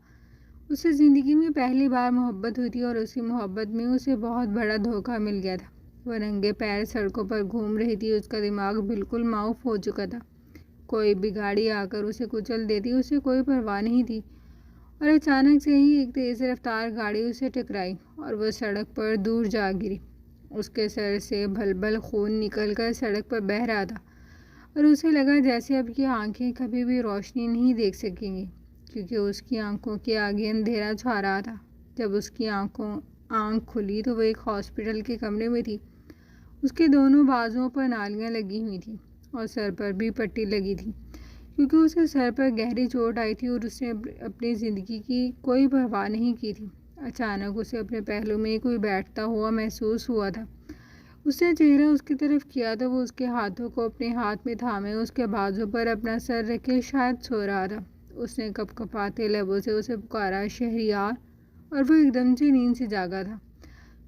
اسے زندگی میں پہلی بار محبت ہوئی تھی اور اسی محبت میں اسے بہت بڑا دھوکہ مل گیا تھا۔ وہ ننگے پیر سڑکوں پر گھوم رہی تھی، اس کا دماغ بالکل معاف ہو چکا تھا۔ کوئی بھی گاڑی آ کر اسے کچل دیتی، اسے کوئی پرواہ نہیں تھی، اور اچانک سے ہی ایک تیز رفتار گاڑی اسے ٹکرائی اور وہ سڑک پر دور جا گری۔ اس کے سر سے بھل خون نکل کر سڑک پر بہہ رہا تھا اور اسے لگا جیسے اب یہ آنکھیں کبھی بھی روشنی نہیں دیکھ سکیں گی، کیونکہ اس کی آنکھوں کے آگے اندھیرا چھا رہا تھا۔ جب اس کی آنکھ کھلی تو وہ ایک ہاسپٹل کے کمرے میں تھی۔ اس کے دونوں بازوؤں پر نالیاں لگی ہوئی تھیں اور سر پر بھی پٹی لگی تھی، کیونکہ اسے سر پر گہری چوٹ آئی تھی اور اس نے اپنی زندگی کی کوئی پرواہ نہیں کی تھی۔ اچانک اسے اپنے پہلو میں کوئی بیٹھتا ہوا محسوس ہوا تھا۔ اس نے چہرہ اس کی طرف کیا تو وہ اس کے ہاتھوں کو اپنے ہاتھ میں تھامے اس کے بازو پر اپنا سر رکھے شاید سو رہا تھا۔ اس نے کپ کپاتے لبوں سے اسے پکارا، شہریار، اور وہ ایک دم سے نیند سے جاگا تھا۔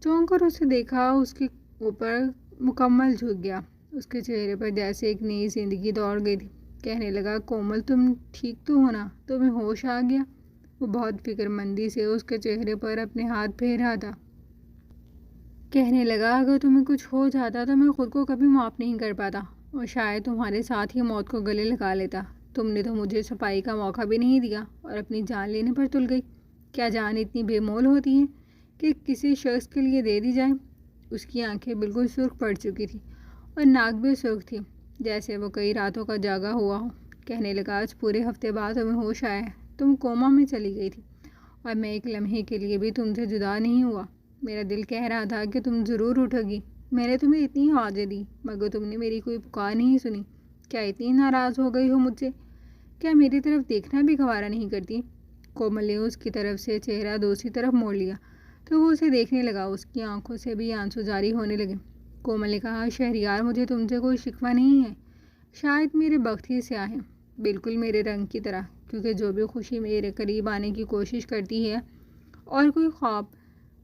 چونک کر اسے دیکھا، اس کے اوپر مکمل جھک گیا۔ اس کے چہرے پر جیسے ایک نئی زندگی دوڑ گئی تھی۔ کہنے لگا، کومل، تم ٹھیک تو ہو نا؟ تمہیں ہوش آ گیا؟ وہ بہت فکر مندی سے اس کے چہرے پر اپنے ہاتھ پھیر رہا تھا۔ کہنے لگا، اگر تمہیں کچھ ہو جاتا تو میں خود کو کبھی معاف نہیں کر پاتا اور شاید تمہارے ساتھ ہی موت کو گلے لگا لیتا۔ تم نے تو مجھے صفائی کا موقع بھی نہیں دیا اور اپنی جان لینے پر تل گئی۔ کیا جان اتنی بے مول ہوتی ہے کہ کسی شخص کے لیے دے دی جائے؟ اس کی آنکھیں بالکل سرخ پڑ چکی تھی اور ناک بھی سرخ تھی، جیسے وہ کئی راتوں کا جاگا ہوا ہو۔ کہنے لگا، آج پورے ہفتے بعد تمہیں ہوش آیا ہے۔ تم کوما میں چلی گئی تھی اور میں ایک لمحے کے لیے بھی تم سے جدا نہیں ہوا۔ میرا دل کہہ رہا تھا کہ تم ضرور اٹھو گی۔ میں نے تمہیں اتنی آوازیں دی مگر تم نے میری کوئی پکار نہیں سنی۔ کیا اتنی ناراض ہو گئی ہو مجھ سے؟ کیا میری طرف دیکھنا بھی گوارا نہیں کرتی؟ کومل نے اس کی طرف سے چہرہ دوسری طرف موڑ لیا تو وہ اسے دیکھنے لگا۔ اس کی آنکھوں سے بھی آنسو جاری ہونے لگے۔ کومل نے کہا، شہریار، مجھے تم سے کوئی شکوہ نہیں ہے، شاید میرے بخت ہی سیاہ ہیں، بالکل میرے رنگ کی طرح، کیونکہ جو بھی خوشی میرے قریب آنے کی کوشش کرتی ہے اور کوئی خواب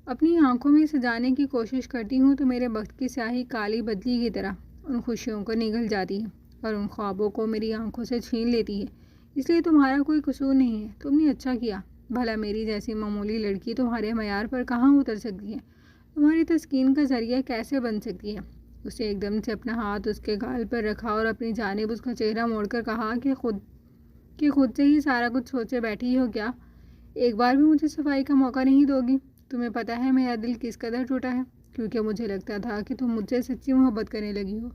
اپنی آنکھوں میں سجانے کی کوشش کرتی ہوں تو میرے وقت کی سیاہی کالی بدلی کی طرح ان خوشیوں کو نگل جاتی ہے اور ان خوابوں کو میری آنکھوں سے چھین لیتی ہے۔ اس لیے تمہارا کوئی قصور نہیں ہے، تم نے اچھا کیا۔ بھلا میری جیسی معمولی لڑکی تمہارے معیار پر کہاں اتر سکتی ہے، تمہاری تسکین کا ذریعہ کیسے بن سکتی ہے؟ اس نے ایک دم سے اپنا ہاتھ اس کے گال پر رکھا اور اپنی جانب اس کا چہرہ موڑ کر کہا کہ خود سے ہی سارا کچھ سوچے بیٹھی ہو کیا؟ ایک بار بھی مجھے صفائی کا موقع نہیں دو گی؟ تمہیں پتہ ہے میرا دل کس قدر ٹوٹا ہے، کیونکہ مجھے لگتا تھا کہ تم مجھ سے سچی محبت کرنے لگی ہو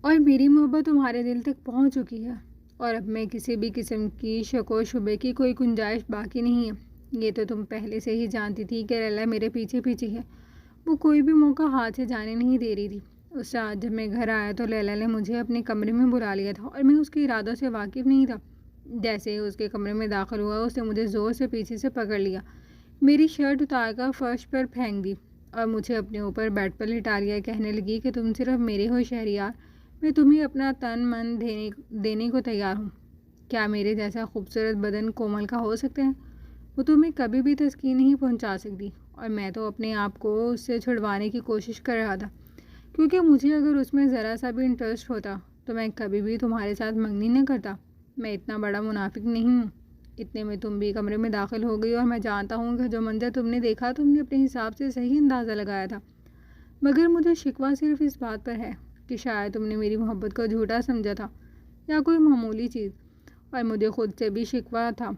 اور میری محبت تمہارے دل تک پہنچ چکی ہے، اور اب میں کسی بھی قسم کی شک و شبے کی کوئی گنجائش باقی نہیں ہے۔ یہ تو تم پہلے سے ہی جانتی تھی کہ لیلا میرے پیچھے پیچھے ہے، وہ کوئی بھی موقع ہاتھ سے جانے نہیں دے رہی تھی۔ اس رات جب میں گھر آیا تو لیلا نے مجھے اپنے کمرے میں بلا لیا تھا اور میں اس کے ارادوں سے واقف نہیں تھا۔ جیسے ہی اس کے کمرے میں داخل ہوا اس نے مجھے زور سے پیچھے سے پکڑ لیا، میری شرٹ اتار کر فرش پر پھینک دی اور مجھے اپنے اوپر بیڈ پر لٹا لیا۔ کہنے لگی کہ تم صرف میرے ہو شہریار، میں تمہیں اپنا تن من دینے کو تیار ہوں۔ کیا میرے جیسا خوبصورت بدن کومل کا ہو سکتا ہے؟ وہ تمہیں کبھی بھی تسکین نہیں پہنچا سکتی، اور میں تو اپنے آپ کو اس سے چھڑوانے کی کوشش کر رہا تھا، کیونکہ مجھے اگر اس میں ذرا سا بھی انٹرسٹ ہوتا تو میں کبھی بھی تمہارے ساتھ منگنی نہ کرتا۔ میں اتنا بڑا منافق نہیں ہوں۔ اتنے میں تم بھی کمرے میں داخل ہو گئی اور میں جانتا ہوں کہ جو منظر تم نے دیکھا تم نے اپنے حساب سے صحیح اندازہ لگایا تھا، مگر مجھے شکوہ صرف اس بات پر ہے کہ شاید تم نے میری محبت کو جھوٹا سمجھا تھا یا کوئی معمولی چیز، اور مجھے خود سے بھی شکوہ تھا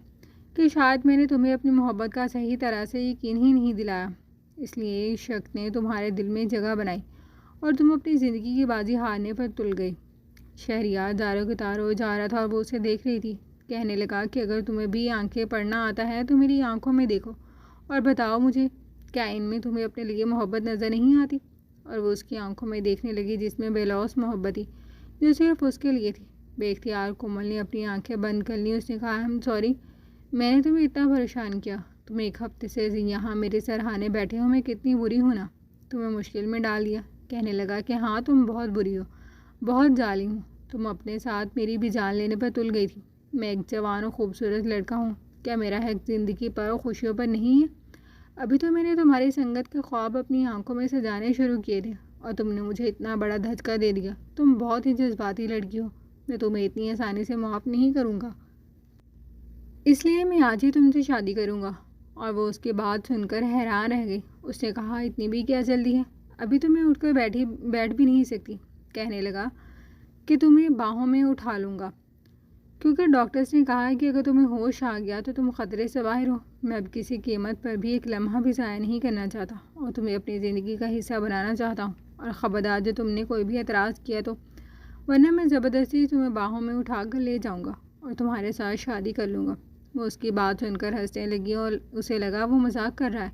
کہ شاید میں نے تمہیں اپنی محبت کا صحیح طرح سے یقین ہی نہیں دلایا، اس لیے اس شک نے تمہارے دل میں جگہ بنائی اور تم اپنی زندگی کی بازی ہارنے پر تل گئی۔ شہریار دارو کے تار ہو جا رہا تھا اور وہ اسے دیکھ رہی تھی۔ کہنے لگا کہ اگر تمہیں بھی آنکھیں پڑھنا آتا ہے تو میری آنکھوں میں دیکھو اور بتاؤ مجھے، کیا ان میں تمہیں اپنے لیے محبت نظر نہیں آتی؟ اور وہ اس کی آنکھوں میں دیکھنے لگی جس میں بے لوث محبت تھی جو صرف اس کے لیے تھی۔ بے اختیار کومل نے اپنی آنکھیں بند کر لیں۔ اس نے کہا سوری، میں نے تمہیں اتنا پریشان کیا، تم ایک ہفتے سے یہاں میرے سرہانے بیٹھے ہو، میں کتنی بری ہوں نا، تمہیں مشکل میں ڈال دیا۔ کہنے لگا کہ ہاں تم بہت بری ہو، بہت ظالم ہو، تم اپنے ساتھ میری بھی جان لینے پر تل گئی تھی۔ میں ایک جوان و خوبصورت لڑکا ہوں، کیا میرا حق زندگی پر اور خوشیوں پر نہیں ہے؟ ابھی تو میں نے تمہاری سنگت کے خواب اپنی آنکھوں میں سجانے شروع کیے تھے اور تم نے مجھے اتنا بڑا دھچکا دے دیا۔ تم بہت ہی جذباتی لڑکی ہو، میں تمہیں اتنی آسانی سے معاف نہیں کروں گا، اس لیے میں آج ہی تم سے شادی کروں گا۔ اور وہ اس کی بات سن کر حیران رہ گئی۔ اس نے کہا اتنی بھی کیا جلدی ہے، ابھی تو میں اٹھ کر بیٹھ بھی نہیں سکتی۔ کہنے لگا کہ تمہیں باہوں میں اٹھا لوں گا، کیونکہ ڈاکٹرز نے کہا ہے کہ اگر تمہیں ہوش آ گیا تو تم خطرے سے باہر ہو۔ میں اب کسی قیمت پر بھی ایک لمحہ بھی ضائع نہیں کرنا چاہتا اور تمہیں اپنی زندگی کا حصہ بنانا چاہتا ہوں، اور خبردار جو تم نے کوئی بھی اعتراض کیا تو، ورنہ میں زبردستی تمہیں باہوں میں اٹھا کر لے جاؤں گا اور تمہارے ساتھ شادی کر لوں گا۔ وہ اس کی بات سن کر ہنسنے لگی اور اسے لگا وہ مذاق کر رہا ہے،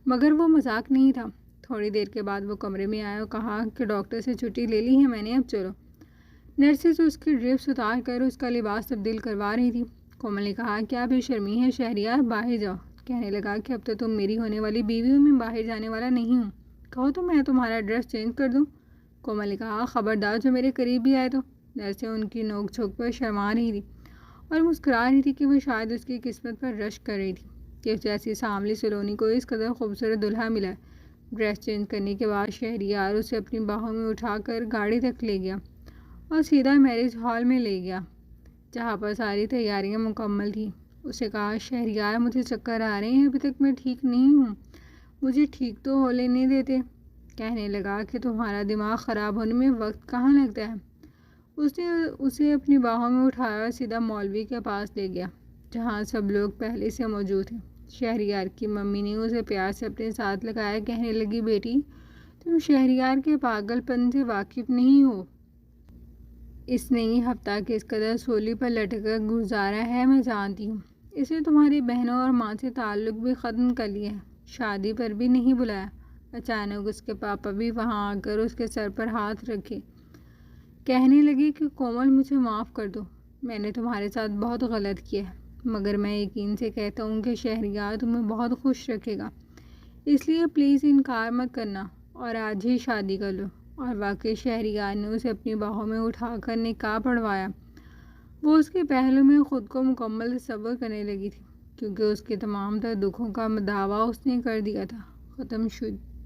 مگر وہ مذاق نہیں تھا۔ تھوڑی دیر کے بعد وہ کمرے میں آیا اور کہا کہ ڈاکٹر سے چھٹی لے لی ہے میں نے، اب چلو۔ نرسز اس کی ڈرپس اتار کر اس کا لباس تبدیل کروا رہی تھی۔ کومل نے کہا کیا بے شرمی ہے شہریار، باہر جاؤ۔ کہنے لگا کہ اب تو تم میری ہونے والی بیوی ہو، میں باہر جانے والا نہیں ہوں، کہو تو میں تمہارا ڈریس چینج کر دوں۔ کومل نے کہا خبردار جو میرے قریب بھی آئے تو۔ نرسیں ان کی نوک جھوک پر شرما رہی تھی اور مسکرا رہی تھی کہ وہ شاید اس کی قسمت پر رشک کر رہی تھی کہ اس جیسی ساملی سلونی کو اس قدر خوبصورت دلہا ملا ہے۔ ڈریس چینج کرنے کے بعد شہریار اسے اپنی باہوں میں اٹھا کر گاڑی تک لے گیا اور سیدھا میرج ہال میں لے گیا جہاں پر ساری تیاریاں مکمل تھیں۔ اسے کہا شہریار مجھے چکر آ رہے ہیں، ابھی تک میں ٹھیک نہیں ہوں، مجھے ٹھیک تو ہو لینے دیتے۔ کہنے لگا کہ تمہارا دماغ خراب ہونے میں وقت کہاں لگتا ہے۔ اس نے اسے اپنی باہوں میں اٹھایا اور سیدھا مولوی کے پاس لے گیا جہاں سب لوگ پہلے سے موجود تھے۔ شہریار کی ممی نے اسے پیار سے اپنے ساتھ لگایا۔ کہنے لگی بیٹی تم شہریار کے پاگل پن سے واقف نہیں ہو، اس نے یہ ہفتہ کس قدر سولی پر لٹک کر گزارا ہے میں جانتی ہوں۔ اس نے تمہاری بہنوں اور ماں سے تعلق بھی ختم کر لیا ہے، شادی پر بھی نہیں بلایا۔ اچانک اس کے پاپا بھی وہاں آ کر اس کے سر پر ہاتھ رکھے۔ کہنے لگے کہ کومل مجھے معاف کر دو، میں نے تمہارے ساتھ بہت غلط کیا ہے، مگر میں یقین سے کہتا ہوں کہ شہریار تمہیں بہت خوش رکھے گا، اس لیے پلیز انکار مت کرنا اور آج ہی شادی کر لو۔ اور واقعی شہریار نے اسے اپنی باہوں میں اٹھا کر نکاح پڑھوایا وہ اس کے پہلو میں خود کو مکمل تصور کرنے لگی تھی، کیونکہ اس کے تمام تر دکھوں کا دعویٰ اس نے کر دیا تھا، ختم شد۔